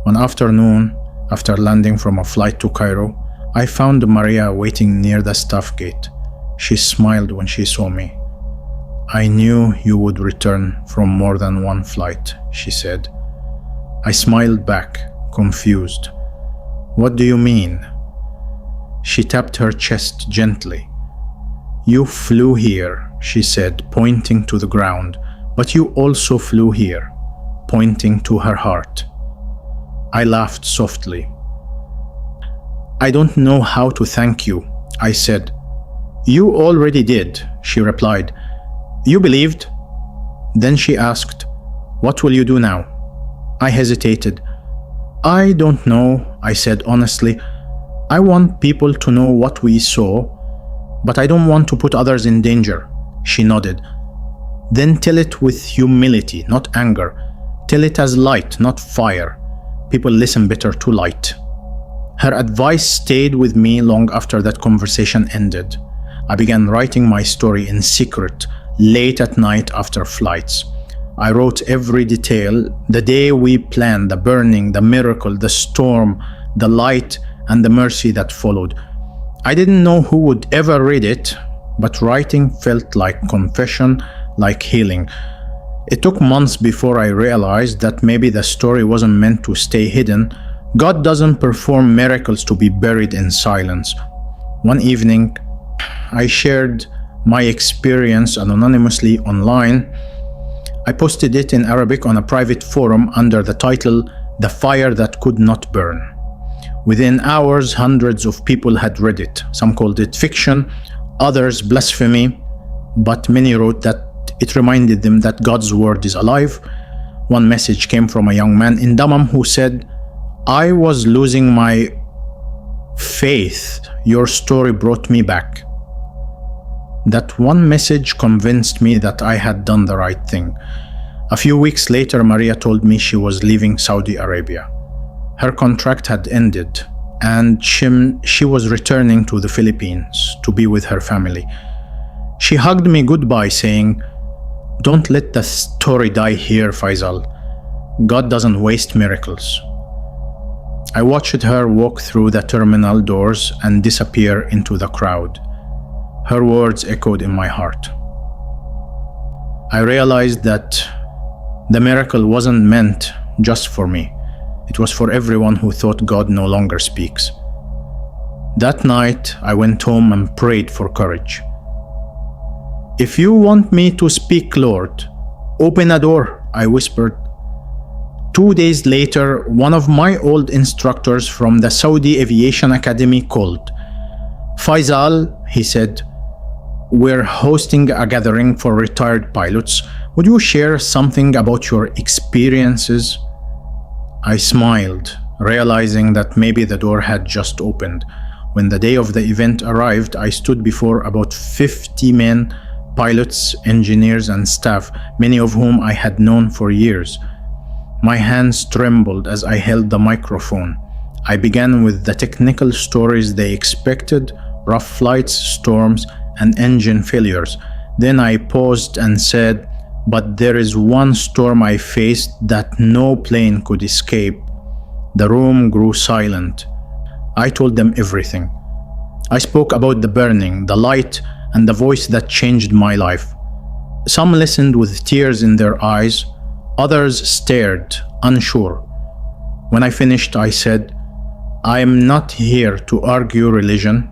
One afternoon, after landing from a flight to Cairo, I found Maria waiting near the staff gate. She smiled when she saw me. "I knew you would return from more than one flight," she said. I smiled back, confused. "What do you mean?" She tapped her chest gently. "You flew here," she said, pointing to the ground, "but you also flew here," pointing to her heart. I laughed softly. "I don't know how to thank you," I said. "You already did," she replied. "You believed?" Then she asked, "What will you do now?" I hesitated. "I don't know," I said honestly. "I want people to know what we saw, but I don't want to put others in danger." She nodded. "Then tell it with humility, not anger. Tell it as light, not fire. People listen better to light." Her advice stayed with me long after that conversation ended. I began writing my story in secret, late at night after flights. I wrote every detail: the day we planned, the burning, the miracle, the storm, the light, and the mercy that followed. I didn't know who would ever read it, but writing felt like confession, like healing. It took months before I realized that maybe the story wasn't meant to stay hidden. God doesn't perform miracles to be buried in silence. One evening, I shared my experience anonymously online. I posted it in Arabic on a private forum under the title, "The Fire That Could Not Burn." Within hours, hundreds of people had read it. Some called it fiction, others blasphemy, but many wrote that it reminded them that God's word is alive. One message came from a young man in Dammam who said, "I was losing my faith. Your story brought me back." That one message convinced me that I had done the right thing. A few weeks later, Maria told me she was leaving Saudi Arabia. Her contract had ended, and she was returning to the Philippines to be with her family. She hugged me goodbye, saying, "Don't let the story die here, Faisal. God doesn't waste miracles." I watched her walk through the terminal doors and disappear into the crowd. Her words echoed in my heart. I realized that the miracle wasn't meant just for me. It was for everyone who thought God no longer speaks. That night, I went home and prayed for courage. "If you want me to speak, Lord, open a door," I whispered. 2 days later, one of my old instructors from the Saudi Aviation Academy called. "Faisal," he said, "we're hosting a gathering for retired pilots. Would you share something about your experiences?" I smiled, realizing that maybe the door had just opened. When the day of the event arrived, I stood before about 50 men, pilots, engineers, and staff, many of whom I had known for years. My hands trembled as I held the microphone. I began with the technical stories they expected: rough flights, storms, and engine failures. Then I paused and said, "But there is one storm I faced that no plane could escape." The room grew silent. I told them everything. I spoke about the burning, the light, and the voice that changed my life. Some listened with tears in their eyes. Others stared, unsure. When I finished, I said, "I am not here to argue religion.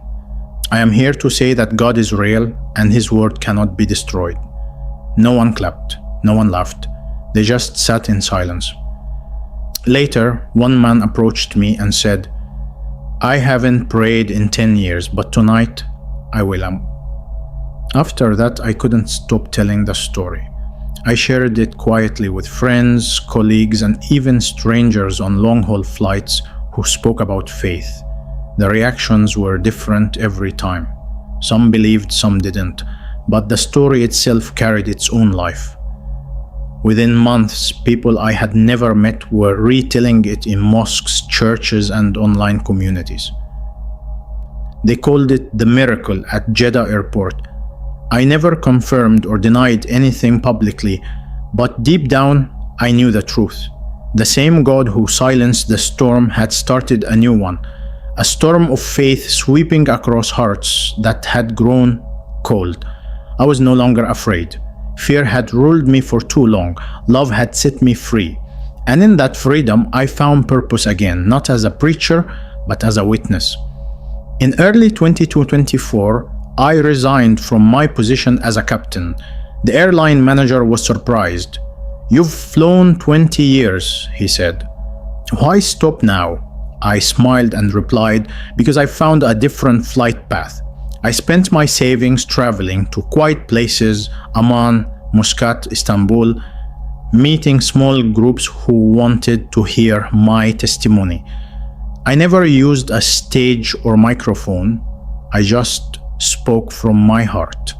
I am here to say that God is real and His word cannot be destroyed." No one clapped, no one laughed. They just sat in silence. Later, one man approached me and said, "I haven't prayed in 10 years, but tonight I will." After that, I couldn't stop telling the story. I shared it quietly with friends, colleagues, and even strangers on long-haul flights who spoke about faith. The reactions were different every time. Some believed, some didn't, but the story itself carried its own life. Within months, people I had never met were retelling it in mosques, churches, and online communities. They called it the miracle at Jeddah Airport. I never confirmed or denied anything publicly, but deep down, I knew the truth. The same God who silenced the storm had started a new one, a storm of faith sweeping across hearts that had grown cold. I was no longer afraid. Fear had ruled me for too long. Love had set me free. And in that freedom, I found purpose again, not as a preacher, but as a witness. In early 2024, I resigned from my position as a captain. The airline manager was surprised. "You've flown 20 years," he said. "Why stop now?" I smiled and replied, "Because I found a different flight path. I spent my savings traveling to quiet places, Amman, Muscat, Istanbul, meeting small groups who wanted to hear my testimony. I never used a stage or microphone. I just spoke from my heart.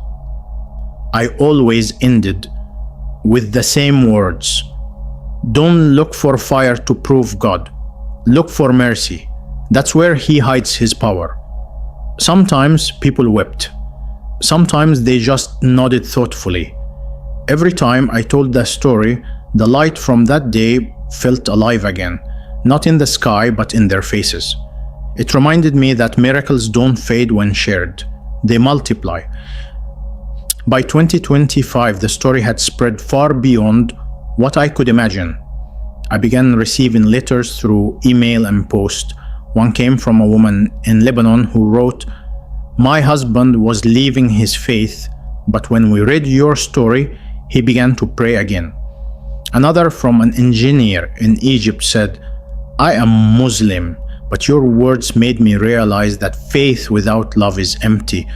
I always ended with the same words. Don't look for fire to prove God. Look for mercy. That's where He hides His power. Sometimes people wept. Sometimes they just nodded thoughtfully. Every time I told the story, the light from that day felt alive again, not in the sky but in their faces. It reminded me that miracles don't fade when shared. They multiply. By 2025, the story had spread far beyond what I could imagine. I began receiving letters through email and post. One came from a woman in Lebanon who wrote, "My husband was leaving his faith, but when we read your story, he began to pray again." Another from an engineer in Egypt said, "I am Muslim, but your words made me realize that faith without love is empty."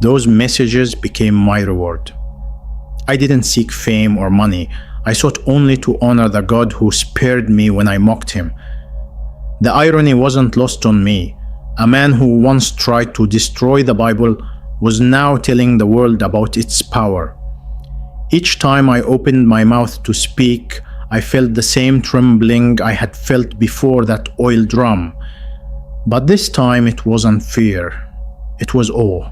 Those messages became my reward. I didn't seek fame or money. I sought only to honor the God who spared me when I mocked Him. The irony wasn't lost on me. A man who once tried to destroy the Bible was now telling the world about its power. Each time I opened my mouth to speak, I felt the same trembling I had felt before that oil drum. But this time it wasn't fear, it was awe.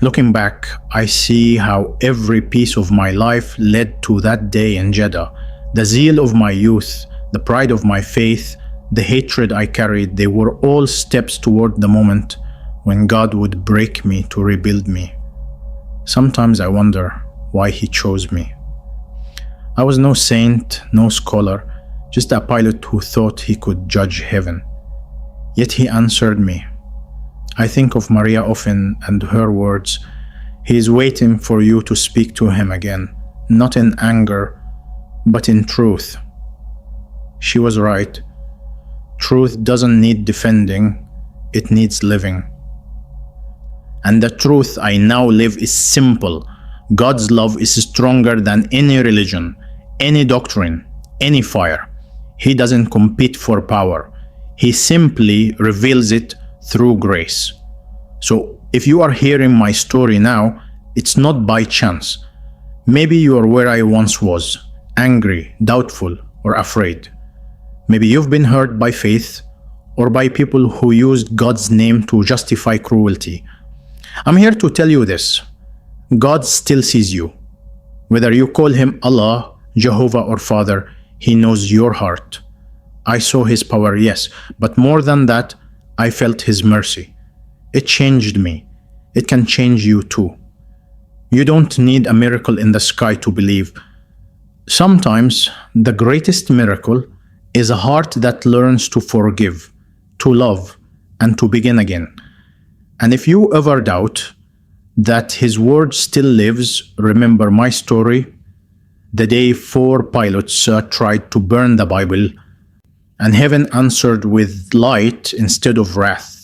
Looking back, I see how every piece of my life led to that day in Jeddah. The zeal of my youth, the pride of my faith, the hatred I carried, they were all steps toward the moment when God would break me to rebuild me. Sometimes I wonder why He chose me. I was no saint, no scholar, just a pilot who thought he could judge heaven. Yet He answered me. I think of Maria often and her words, "He is waiting for you to speak to Him again, not in anger, but in truth." She was right. Truth doesn't need defending, it needs living. And the truth I now live is simple. God's love is stronger than any religion, any doctrine, any fire. He doesn't compete for power. He simply reveals it through grace. So if you are hearing my story now, it's not by chance. Maybe you are where I once was, angry, doubtful, or afraid. Maybe you've been hurt by faith or by people who used God's name to justify cruelty. I'm here to tell you this. God still sees you. Whether you call Him Allah, Jehovah, or Father, He knows your heart. I saw His power, yes, but more than that, I felt His mercy. It changed me. It can change you too. You don't need a miracle in the sky to believe. Sometimes the greatest miracle is a heart that learns to forgive, to love, and to begin again. And if you ever doubt that His word still lives, remember my story, the day 4 pilots tried to burn the Bible, and heaven answered with light instead of wrath.